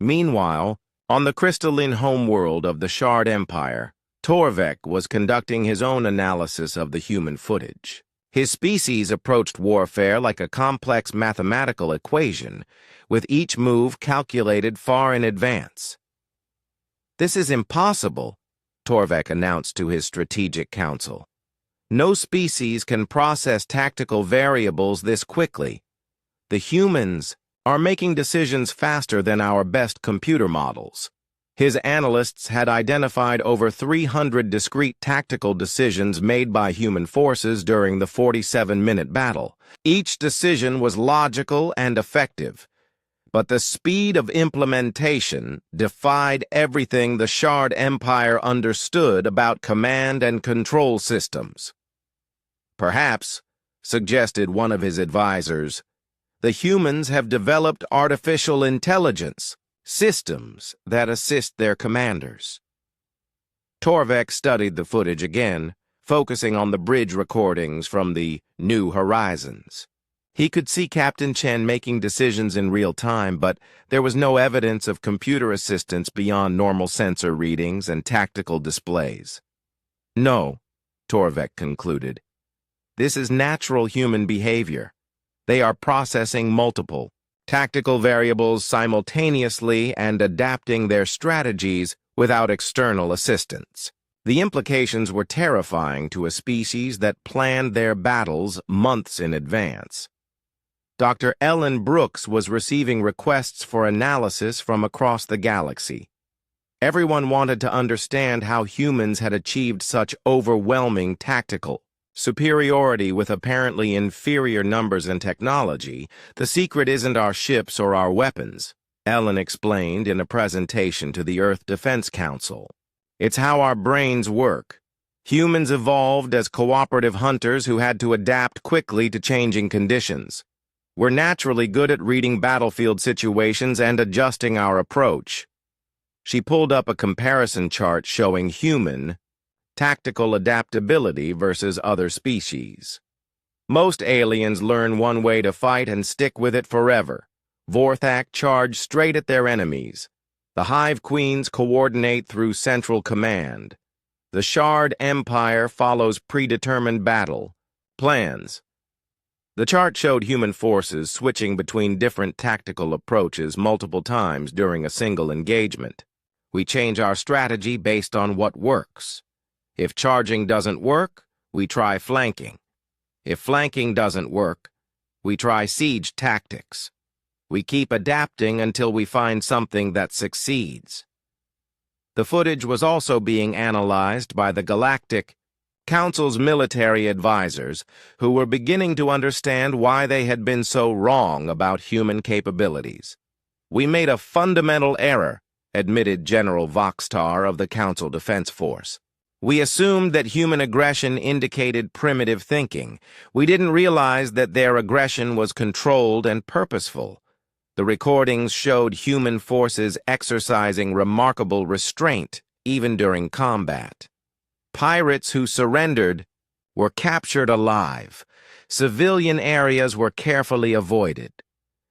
Speaker 1: Meanwhile, on the crystalline homeworld of the Shard Empire, Torvek was conducting his own analysis of the human footage. His species approached warfare like a complex mathematical equation, with each move calculated far in advance. This is impossible, Torvek announced to his strategic council. No species can process tactical variables this quickly. The humans are making decisions faster than our best computer models. His analysts had identified over 300 discrete tactical decisions made by human forces during the 47-minute battle. Each decision was logical and effective, but the speed of implementation defied everything the Shard Empire understood about command and control systems. Perhaps, suggested one of his advisors, the humans have developed artificial intelligence, systems that assist their commanders. Torvek studied the footage again, focusing on the bridge recordings from the New Horizons. He could see Captain Chen making decisions in real time, but there was no evidence of computer assistance beyond normal sensor readings and tactical displays. No, Torvek concluded. This is natural human behavior. They are processing multiple tactical variables simultaneously and adapting their strategies without external assistance. The implications were terrifying to a species that planned their battles months in advance. Dr. Ellen Brooks was receiving requests for analysis from across the galaxy. Everyone wanted to understand how humans had achieved such overwhelming tactical superiority with apparently inferior numbers and technology. The secret isn't our ships or our weapons, Ellen explained in a presentation to the Earth Defense Council. It's how our brains work. Humans evolved as cooperative hunters who had to adapt quickly to changing conditions. We're naturally good at reading battlefield situations and adjusting our approach. She pulled up a comparison chart showing human tactical adaptability versus other species. Most aliens learn one way to fight and stick with it forever. Vorthak charge straight at their enemies. The Hive Queens coordinate through central command. The Shard Empire follows predetermined battle plans. The chart showed human forces switching between different tactical approaches multiple times during a single engagement. We change our strategy based on what works. If charging doesn't work, we try flanking. If flanking doesn't work, we try siege tactics. We keep adapting until we find something that succeeds. The footage was also being analyzed by the Galactic Council's military advisors, who were beginning to understand why they had been so wrong about human capabilities. "We made a fundamental error," admitted General Voxtar of the Council Defense Force. "We assumed that human aggression indicated primitive thinking. We didn't realize that their aggression was controlled and purposeful. The recordings showed human forces exercising remarkable restraint, even during combat. Pirates who surrendered were captured alive. Civilian areas were carefully avoided.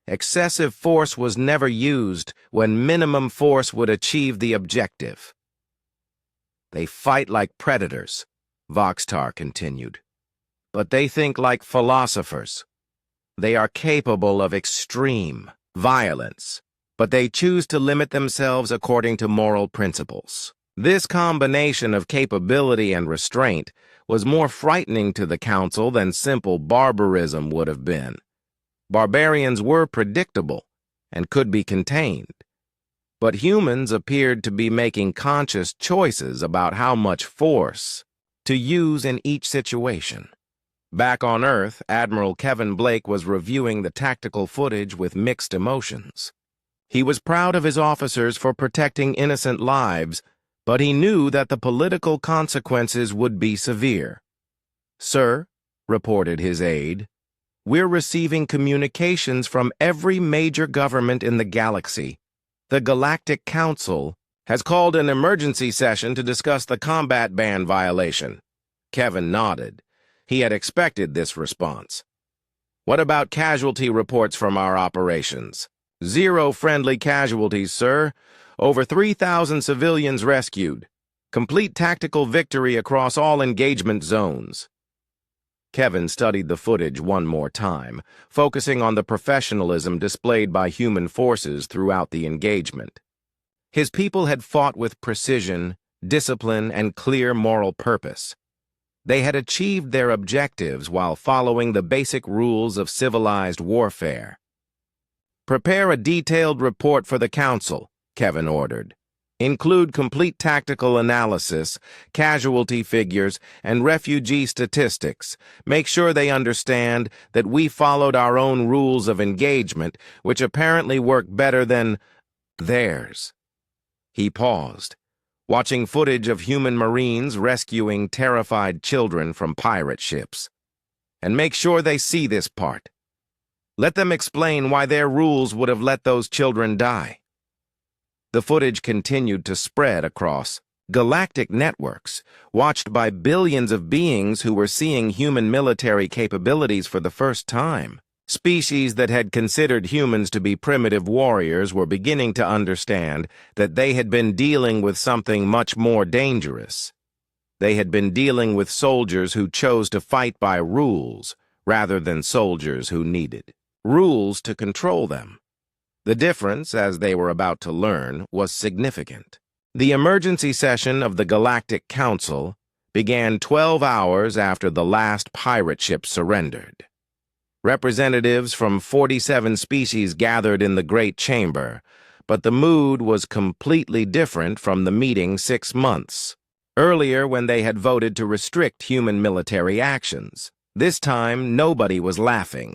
Speaker 1: Excessive force was never used when minimum force would achieve the objective." "They fight like predators," Voxtar continued. "But they think like philosophers. They are capable of extreme violence, but they choose to limit themselves according to moral principles." This combination of capability and restraint was more frightening to the Council than simple barbarism would have been. Barbarians were predictable and could be contained, but humans appeared to be making conscious choices about how much force to use in each situation. Back on Earth, Admiral Kevin Blake was reviewing the tactical footage with mixed emotions. He was proud of his officers for protecting innocent lives, but he knew that the political consequences would be severe. "Sir," reported his aide, "we're receiving communications from every major government in the galaxy. The Galactic Council has called an emergency session to discuss the combat ban violation." Kevin nodded. He had expected this response. "What about casualty reports from our operations?" "Zero friendly casualties, sir. Over 3,000 civilians rescued. Complete tactical victory across all engagement zones." Kevin studied the footage one more time, focusing on the professionalism displayed by human forces throughout the engagement. His people had fought with precision, discipline, and clear moral purpose. They had achieved their objectives while following the basic rules of civilized warfare. "Prepare a detailed report for the Council," Kevin ordered. "Include complete tactical analysis, casualty figures, and refugee statistics. Make sure they understand that we followed our own rules of engagement, which apparently work better than theirs." He paused, watching footage of human Marines rescuing terrified children from pirate ships. "And make sure they see this part. Let them explain why their rules would have let those children die." The footage continued to spread across galactic networks, watched by billions of beings who were seeing human military capabilities for the first time. Species that had considered humans to be primitive warriors were beginning to understand that they had been dealing with something much more dangerous. They had been dealing with soldiers who chose to fight by rules rather than soldiers who needed rules to control them. The difference, as they were about to learn, was significant. The emergency session of the Galactic Council began 12 hours after the last pirate ship surrendered. Representatives from 47 species gathered in the Great Chamber, but the mood was completely different from the meeting 6 months earlier when they had voted to restrict human military actions. This time, nobody was laughing.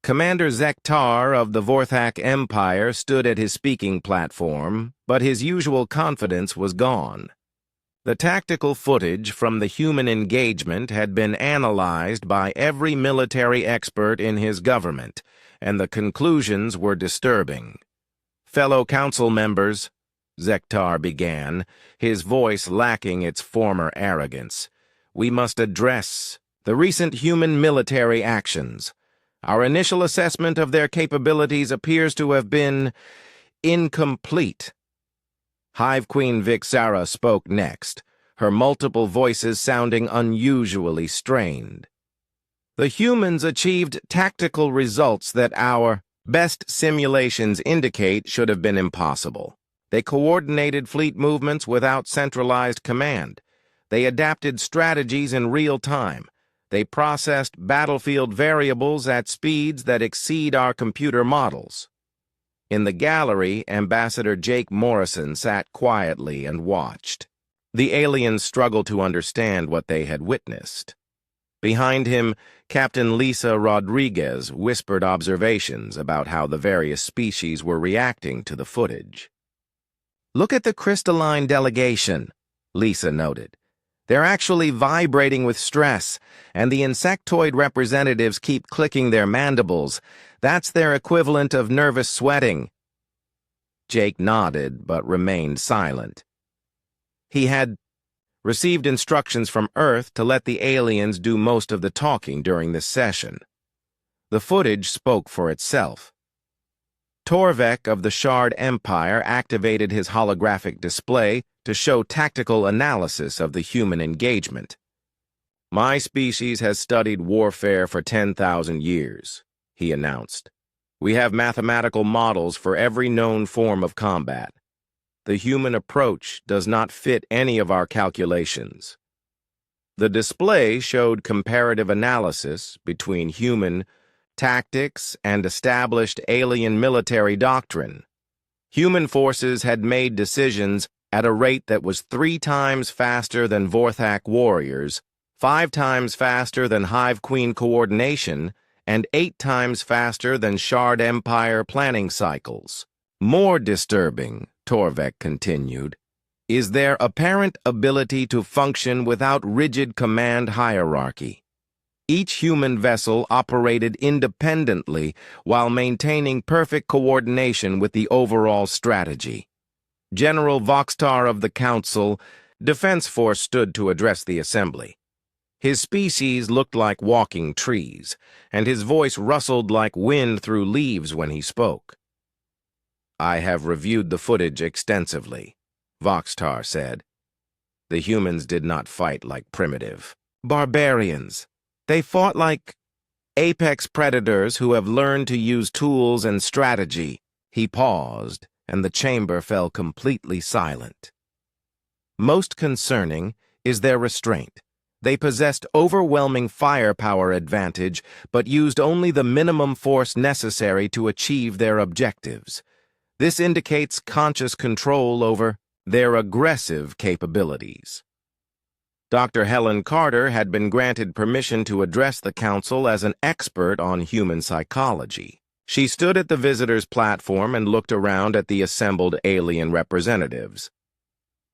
Speaker 1: Commander Zektar of the Vorthak Empire stood at his speaking platform, but his usual confidence was gone. The tactical footage from the human engagement had been analyzed by every military expert in his government, and the conclusions were disturbing. "Fellow council members," Zektar began, his voice lacking its former arrogance, "we must address the recent human military actions. Our initial assessment of their capabilities appears to have been incomplete." Hive Queen Vixara spoke next, her multiple voices sounding unusually strained. "The humans achieved tactical results that our best simulations indicate should have been impossible. They coordinated fleet movements without centralized command. They adapted strategies in real time. They processed battlefield variables at speeds that exceed our computer models." In the gallery, Ambassador Jake Morrison sat quietly and watched. The aliens struggled to understand what they had witnessed. Behind him, Captain Lisa Rodriguez whispered observations about how the various species were reacting to the footage. "Look at the crystalline delegation," Lisa noted. "They're actually vibrating with stress, and the insectoid representatives keep clicking their mandibles. That's their equivalent of nervous sweating." Jake nodded, but remained silent. He had received instructions from Earth to let the aliens do most of the talking during this session. The footage spoke for itself. Torvek of the Shard Empire activated his holographic display to show tactical analysis of the human engagement. "My species has studied warfare for 10,000 years, he announced. "We have mathematical models for every known form of combat. The human approach does not fit any of our calculations." The display showed comparative analysis between human tactics and established alien military doctrine. Human forces had made decisions at a rate that was 3 times faster than Vorthak warriors, 5 times faster than Hive Queen coordination, and 8 times faster than Shard Empire planning cycles. "More disturbing," Torvek continued, "is their apparent ability to function without rigid command hierarchy. Each human vessel operated independently while maintaining perfect coordination with the overall strategy. General Voxtar of the Council, Defense Force stood to address the assembly. His species looked like walking trees, and his voice rustled like wind through leaves when he spoke. "I have reviewed the footage extensively," Voxtar said. "The humans did not fight like primitive barbarians. They fought like apex predators who have learned to use tools and strategy." He paused, and the chamber fell completely silent. "Most concerning is their restraint. They possessed overwhelming firepower advantage, but used only the minimum force necessary to achieve their objectives. This indicates conscious control over their aggressive capabilities." Dr. Helen Carter had been granted permission to address the council as an expert on human psychology. She stood at the visitors' platform and looked around at the assembled alien representatives.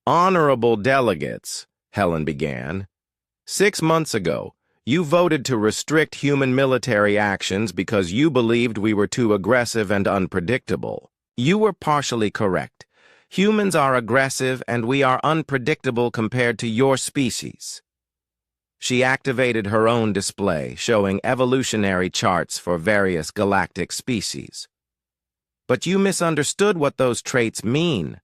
Speaker 1: "Honorable delegates," Helen began, "6 months ago, you voted to restrict human military actions because you believed we were too aggressive and unpredictable. You were partially correct. Humans are aggressive and we are unpredictable compared to your species." She activated her own display, showing evolutionary charts for various galactic species. "But you misunderstood what those traits mean.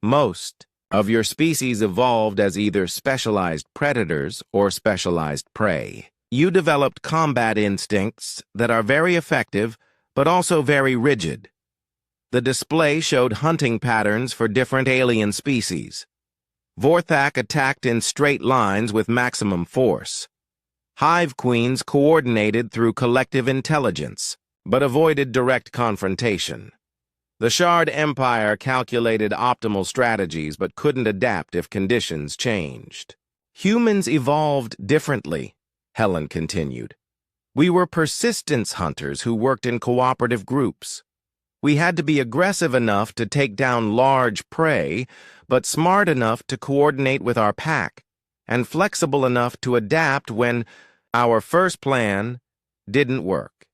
Speaker 1: Most of your species evolved as either specialized predators or specialized prey. You developed combat instincts that are very effective, but also very rigid. The display showed hunting patterns for different alien species. Vorthak attacked in straight lines with maximum force. Hive Queens coordinated through collective intelligence, but avoided direct confrontation. The Shard Empire calculated optimal strategies but couldn't adapt if conditions changed. Humans evolved differently, Helen continued. We were persistence hunters who worked in cooperative groups. We had to be aggressive enough to take down large prey, but smart enough to coordinate with our pack, and flexible enough to adapt when our first plan didn't work.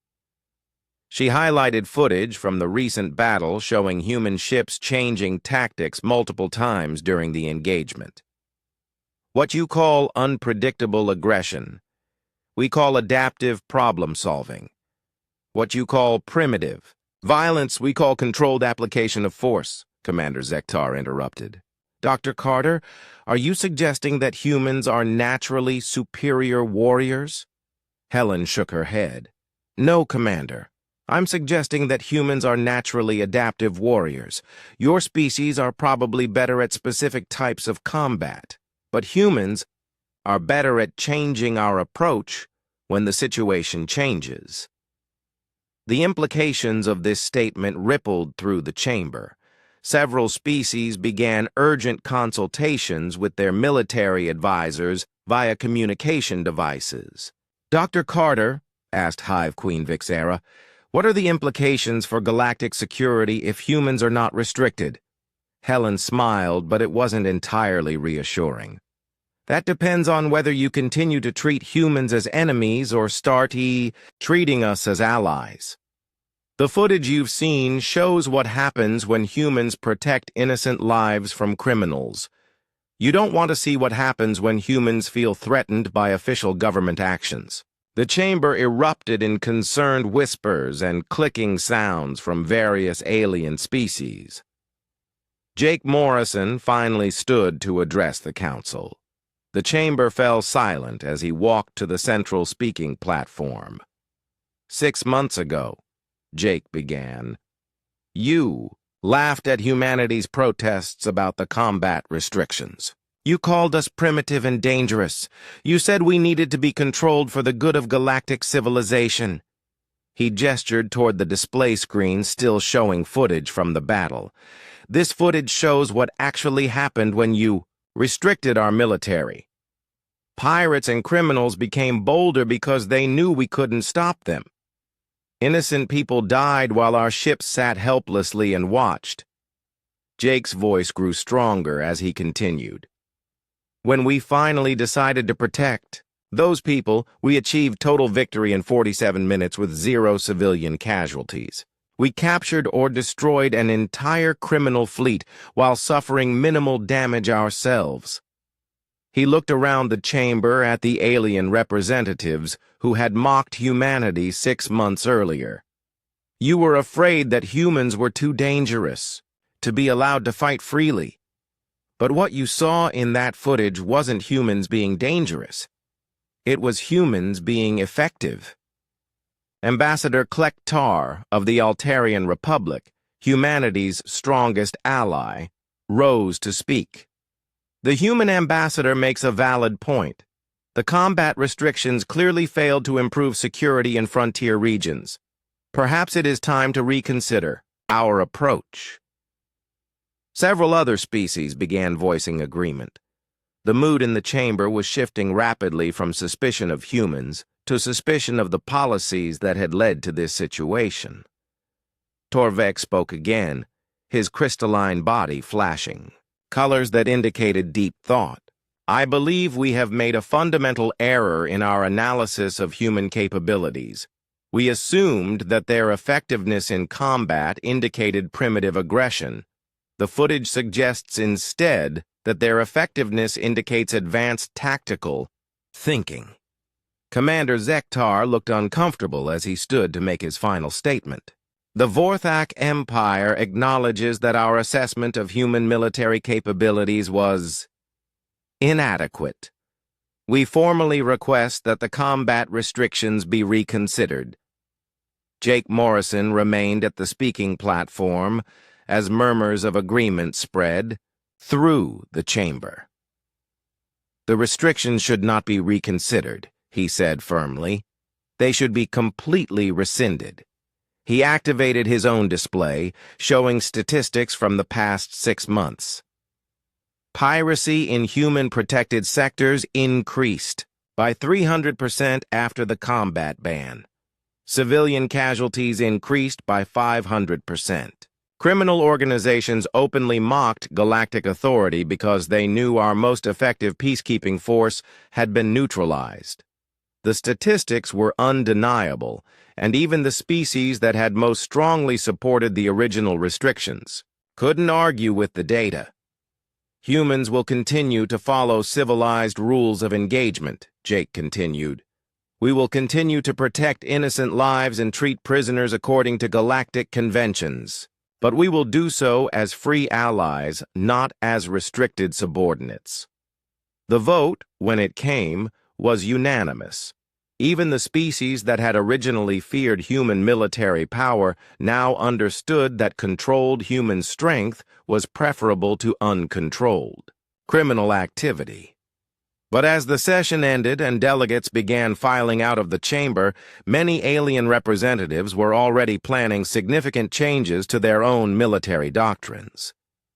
Speaker 1: She highlighted footage from the recent battle showing human ships changing tactics multiple times during the engagement. What you call unpredictable aggression, we call adaptive problem-solving. What you call primitive violence, we call controlled application of force, Commander Zektar interrupted. Dr. Carter, are you suggesting that humans are naturally superior warriors? Helen shook her head. No, Commander. I'm suggesting that humans are naturally adaptive warriors. Your species are probably better at specific types of combat, but humans are better at changing our approach when the situation changes. The implications of this statement rippled through the chamber. Several species began urgent consultations with their military advisors via communication devices. Dr. Carter, asked Hive Queen Vixera, what are the implications for galactic security if humans are not restricted? Helen smiled, but it wasn't entirely reassuring. That depends on whether you continue to treat humans as enemies or start treating us as allies. The footage you've seen shows what happens when humans protect innocent lives from criminals. You don't want to see what happens when humans feel threatened by official government actions. The chamber erupted in concerned whispers and clicking sounds from various alien species. Jake Morrison finally stood to address the council. The chamber fell silent as he walked to the central speaking platform. 6 months ago, Jake began, you laughed at humanity's protests about the combat restrictions. You called us primitive and dangerous. You said we needed to be controlled for the good of galactic civilization. He gestured toward the display screen still showing footage from the battle. This footage shows what actually happened when you restricted our military. Pirates and criminals became bolder because they knew we couldn't stop them. Innocent people died while our ships sat helplessly and watched. Jake's voice grew stronger as he continued. When we finally decided to protect those people, we achieved total victory in 47 minutes with 0 civilian casualties. We captured or destroyed an entire criminal fleet while suffering minimal damage ourselves. He looked around the chamber at the alien representatives who had mocked humanity 6 months earlier. You were afraid that humans were too dangerous to be allowed to fight freely. But what you saw in that footage wasn't humans being dangerous. It was humans being effective. Ambassador Klektar of the Altarian Republic, humanity's strongest ally, rose to speak. The human ambassador makes a valid point. The combat restrictions clearly failed to improve security in frontier regions. Perhaps it is time to reconsider our approach. Several other species began voicing agreement. The mood in the chamber was shifting rapidly from suspicion of humans to suspicion of the policies that had led to this situation. Torvek spoke again, his crystalline body flashing, colors that indicated deep thought. I believe we have made a fundamental error in our analysis of human capabilities. We assumed that their effectiveness in combat indicated primitive aggression. The footage suggests instead that their effectiveness indicates advanced tactical thinking. Commander Zektar looked uncomfortable as he stood to make his final statement. The Vorthak Empire acknowledges that our assessment of human military capabilities was inadequate. We formally request that the combat restrictions be reconsidered. Jake Morrison remained at the speaking platform as murmurs of agreement spread through the chamber. The restrictions should not be reconsidered, he said firmly. They should be completely rescinded. He activated his own display, showing statistics from the past 6 months. Piracy in human-protected sectors increased by 300% after the combat ban. Civilian casualties increased by 500%. Criminal organizations openly mocked Galactic Authority because they knew our most effective peacekeeping force had been neutralized. The statistics were undeniable, and even the species that had most strongly supported the original restrictions couldn't argue with the data. Humans will continue to follow civilized rules of engagement, Jake continued. We will continue to protect innocent lives and treat prisoners according to galactic conventions. But we will do so as free allies, not as restricted subordinates. The vote, when it came, was unanimous. Even the species that had originally feared human military power now understood that controlled human strength was preferable to uncontrolled criminal activity. But as the session ended and delegates began filing out of the chamber, many alien representatives were already planning significant changes to their own military doctrines.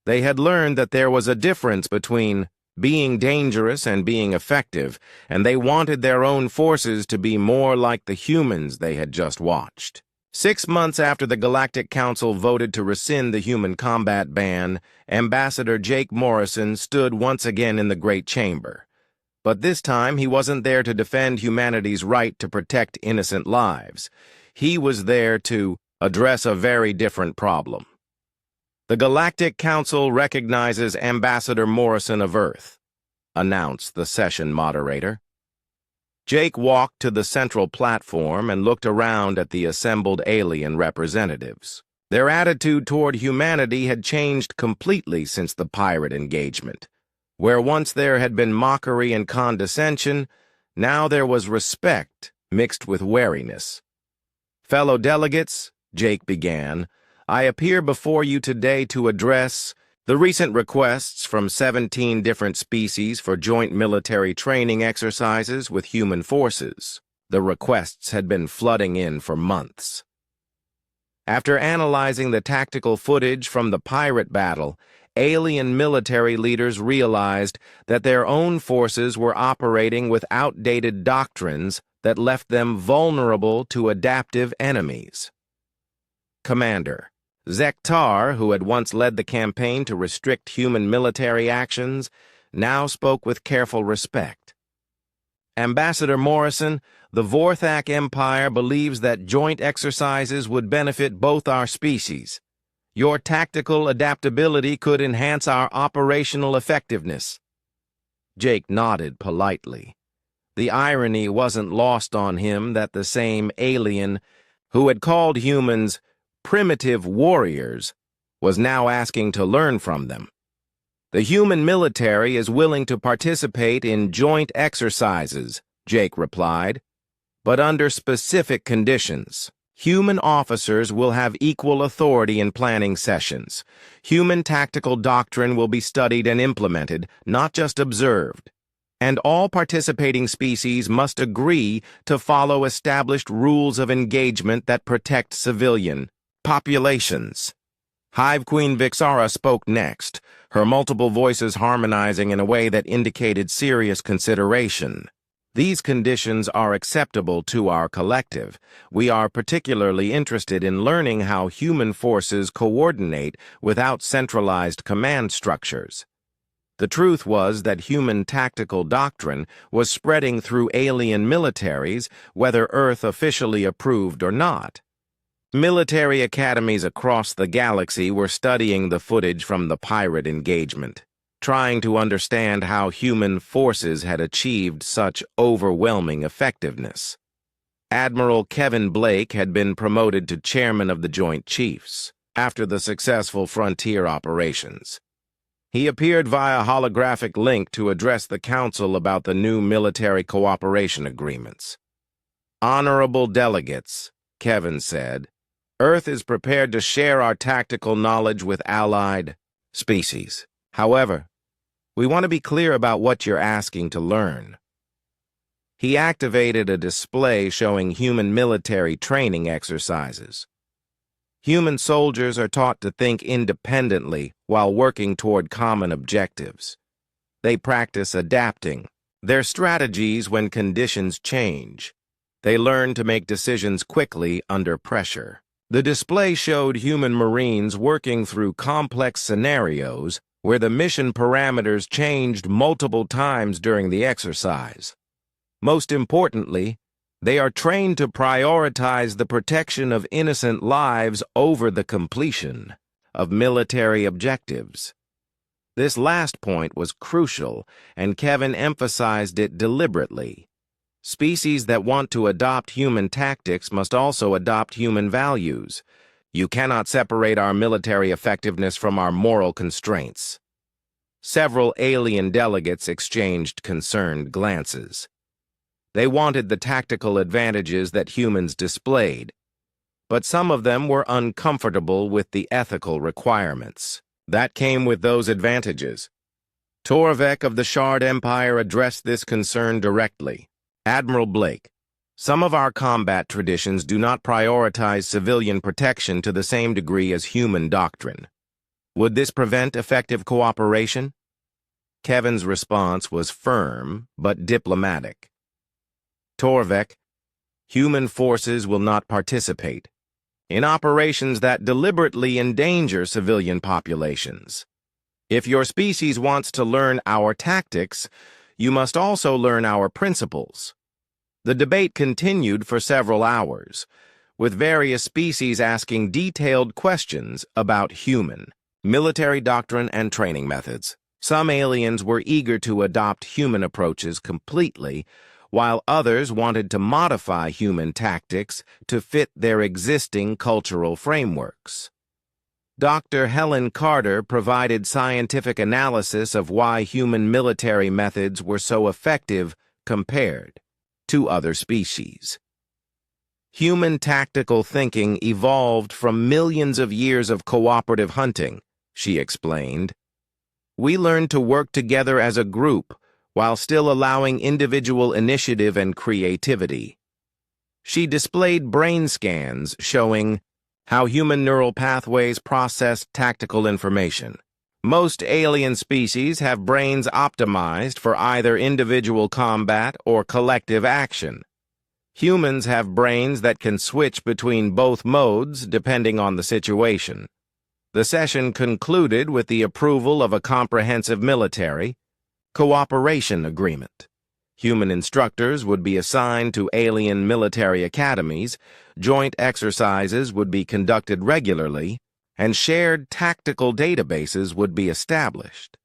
Speaker 1: They had learned that there was a difference between being dangerous and being effective, and they wanted their own forces to be more like the humans they had just watched. 6 months after the Galactic Council voted to rescind the human combat ban, Ambassador Jake Morrison stood once again in the Great Chamber. But this time he wasn't there to defend humanity's right to protect innocent lives. He was there to address a very different problem. The Galactic Council recognizes Ambassador Morrison of Earth, announced the session moderator. Jake walked to the central platform and looked around at the assembled alien representatives. Their attitude toward humanity had changed completely since the pirate engagement. Where once there had been mockery and condescension, now there was respect mixed with wariness. Fellow delegates, Jake began, I appear before you today to address the recent requests from 17 different species for joint military training exercises with human forces. The requests had been flooding in for months. After analyzing the tactical footage from the pirate battle, alien military leaders realized that their own forces were operating with outdated doctrines that left them vulnerable to adaptive enemies. Commander Zektar, who had once led the campaign to restrict human military actions, now spoke with careful respect. Ambassador Morrison, the Vorthak Empire believes that joint exercises would benefit both our species. Your tactical adaptability could enhance our operational effectiveness. Jake nodded politely. The irony wasn't lost on him that the same alien who had called humans primitive warriors was now asking to learn from them. The human military is willing to participate in joint exercises, Jake replied, but under specific conditions. Human officers will have equal authority in planning sessions. Human tactical doctrine will be studied and implemented, not just observed. And all participating species must agree to follow established rules of engagement that protect civilian populations. Hive Queen Vixara spoke next, her multiple voices harmonizing in a way that indicated serious consideration. These conditions are acceptable to our collective. We are particularly interested in learning how human forces coordinate without centralized command structures. The truth was that human tactical doctrine was spreading through alien militaries, whether Earth officially approved or not. Military academies across the galaxy were studying the footage from the pirate engagement, trying to understand how human forces had achieved such overwhelming effectiveness. Admiral Kevin Blake had been promoted to chairman of the Joint Chiefs after the successful frontier operations. He appeared via holographic link to address the Council about the new military cooperation agreements. Honorable delegates, Kevin said, Earth is prepared to share our tactical knowledge with allied species. However, we want to be clear about what you're asking to learn. He activated a display showing human military training exercises. Human soldiers are taught to think independently while working toward common objectives. They practice adapting their strategies when conditions change. They learn to make decisions quickly under pressure. The display showed human Marines working through complex scenarios where the mission parameters changed multiple times during the exercise. Most importantly, They are trained to prioritize the protection of innocent lives over the completion of military objectives. This last point was crucial, and Kevin emphasized it deliberately. Species that want to adopt human tactics must also adopt human values. You cannot separate our military effectiveness from our moral constraints. Several alien delegates exchanged concerned glances. They wanted the tactical advantages that humans displayed, but some of them were uncomfortable with the ethical requirements that came with those advantages. Torvek of the Shard Empire addressed this concern directly. Admiral Blake, some of our combat traditions do not prioritize civilian protection to the same degree as human doctrine. Would this prevent effective cooperation? Kevin's response was firm but diplomatic. Torvek, human forces will not participate in operations that deliberately endanger civilian populations. If your species wants to learn our tactics, you must also learn our principles. The debate continued for several hours, with various species asking detailed questions about human military doctrine and training methods. Some aliens were eager to adopt human approaches completely, while others wanted to modify human tactics to fit their existing cultural frameworks. Dr. Helen Carter provided scientific analysis of why human military methods were so effective compared to other species. Human tactical thinking evolved from millions of years of cooperative hunting, she explained. We learned to work together as a group while still allowing individual initiative and creativity. She displayed brain scans showing how human neural pathways process tactical information. Most alien species have brains optimized for either individual combat or collective action. Humans have brains that can switch between both modes depending on the situation. The session concluded with the approval of a comprehensive military cooperation agreement. Human instructors would be assigned to alien military academies, joint exercises would be conducted regularly, and shared tactical databases would be established.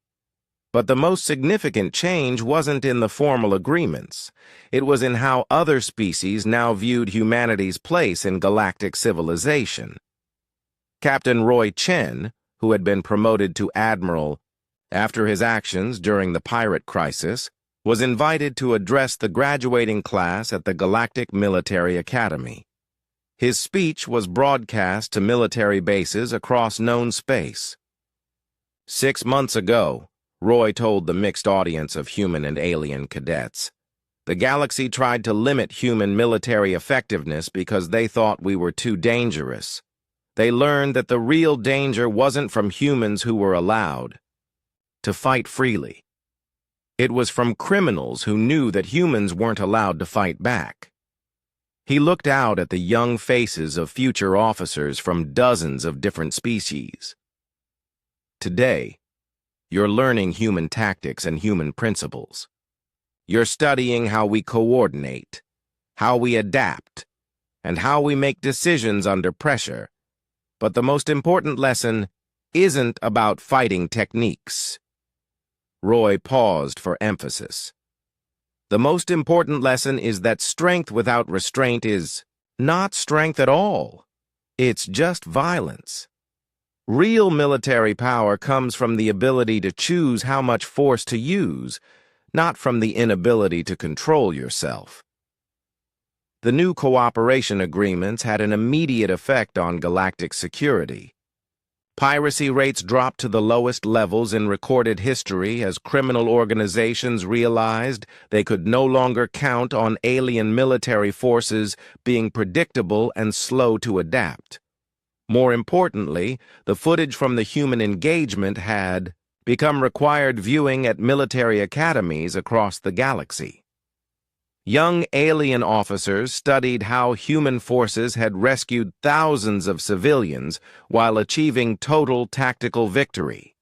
Speaker 1: But the most significant change wasn't in the formal agreements. It was in how other species now viewed humanity's place in galactic civilization. Captain Roy Chen, who had been promoted to admiral after his actions during the pirate crisis, was invited to address the graduating class at the Galactic Military Academy. His speech was broadcast to military bases across known space. 6 months ago, Roy told the mixed audience of human and alien cadets, the galaxy tried to limit human military effectiveness because they thought we were too dangerous. They learned that the real danger wasn't from humans who were allowed to fight freely. It was from criminals who knew that humans weren't allowed to fight back. He looked out at the young faces of future officers from dozens of different species. Today, you're learning human tactics and human principles. You're studying how we coordinate, how we adapt, and how we make decisions under pressure. But the most important lesson isn't about fighting techniques. Roy paused for emphasis. The most important lesson is that strength without restraint is not strength at all. It's just violence. Real military power comes from the ability to choose how much force to use, not from the inability to control yourself. The new cooperation agreements had an immediate effect on galactic security. Piracy rates dropped to the lowest levels in recorded history as criminal organizations realized they could no longer count on alien military forces being predictable and slow to adapt. More importantly, the footage from the human engagement had become required viewing at military academies across the galaxy. Young alien officers studied how human forces had rescued thousands of civilians while achieving total tactical victory.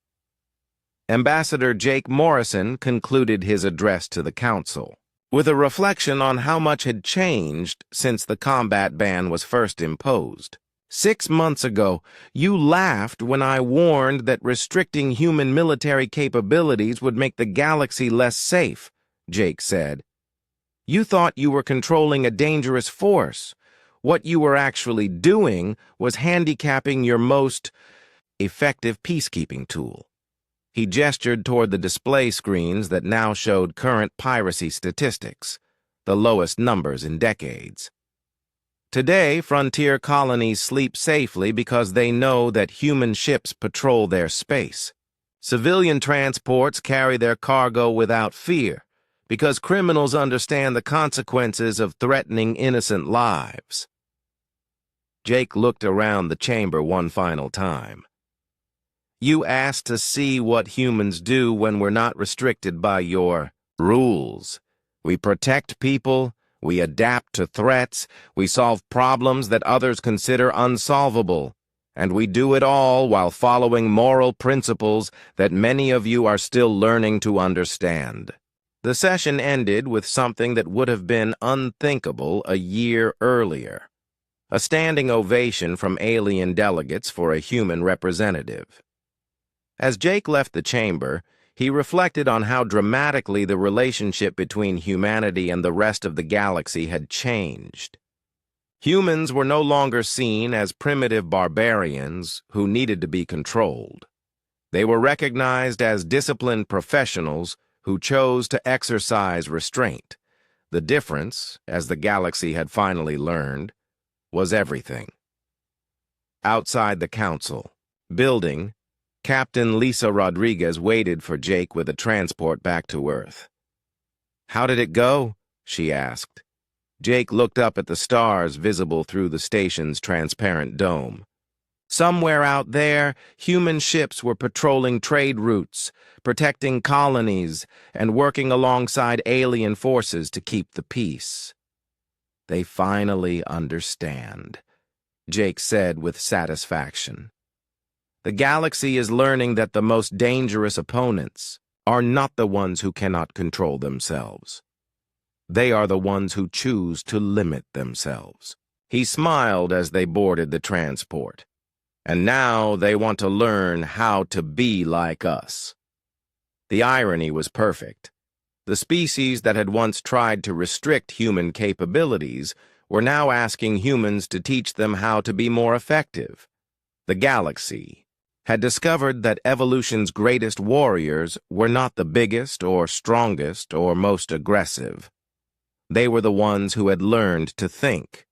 Speaker 1: Ambassador Jake Morrison concluded his address to the Council. with a reflection on how much had changed since the combat ban was first imposed. 6 months ago, you laughed when I warned that restricting human military capabilities would make the galaxy less safe, Jake said. You thought you were controlling a dangerous force. What you were actually doing was handicapping your most effective peacekeeping tool. He gestured toward the display screens that now showed current piracy statistics, the lowest numbers in decades. Today, frontier colonies sleep safely because they know that human ships patrol their space. Civilian transports carry their cargo without fear because criminals understand the consequences of threatening innocent lives. Jake looked around the chamber one final time. You asked to see what humans do when we're not restricted by your rules. We protect people, we adapt to threats, we solve problems that others consider unsolvable, and we do it all while following moral principles that many of you are still learning to understand. The session ended with something that would have been unthinkable a year earlier. A standing ovation from alien delegates for a human representative. As Jake left the chamber, he reflected on how dramatically the relationship between humanity and the rest of the galaxy had changed. Humans were no longer seen as primitive barbarians who needed to be controlled. They were recognized as disciplined professionals who chose to exercise restraint. The difference, as the galaxy had finally learned, was everything. Outside the council building, Captain Lisa Rodriguez waited for Jake with a transport back to Earth. "How did it go?" she asked. Jake looked up at the stars visible through the station's transparent dome. Somewhere out there, human ships were patrolling trade routes, protecting colonies, and working alongside alien forces to keep the peace. They finally understand, Jake said with satisfaction. The galaxy is learning that the most dangerous opponents are not the ones who cannot control themselves. They are the ones who choose to limit themselves. He smiled as they boarded the transport. And now they want to learn how to be like us. The irony was perfect. The species that had once tried to restrict human capabilities were now asking humans to teach them how to be more effective. The galaxy had discovered that evolution's greatest warriors were not the biggest or strongest or most aggressive. They were the ones who had learned to think,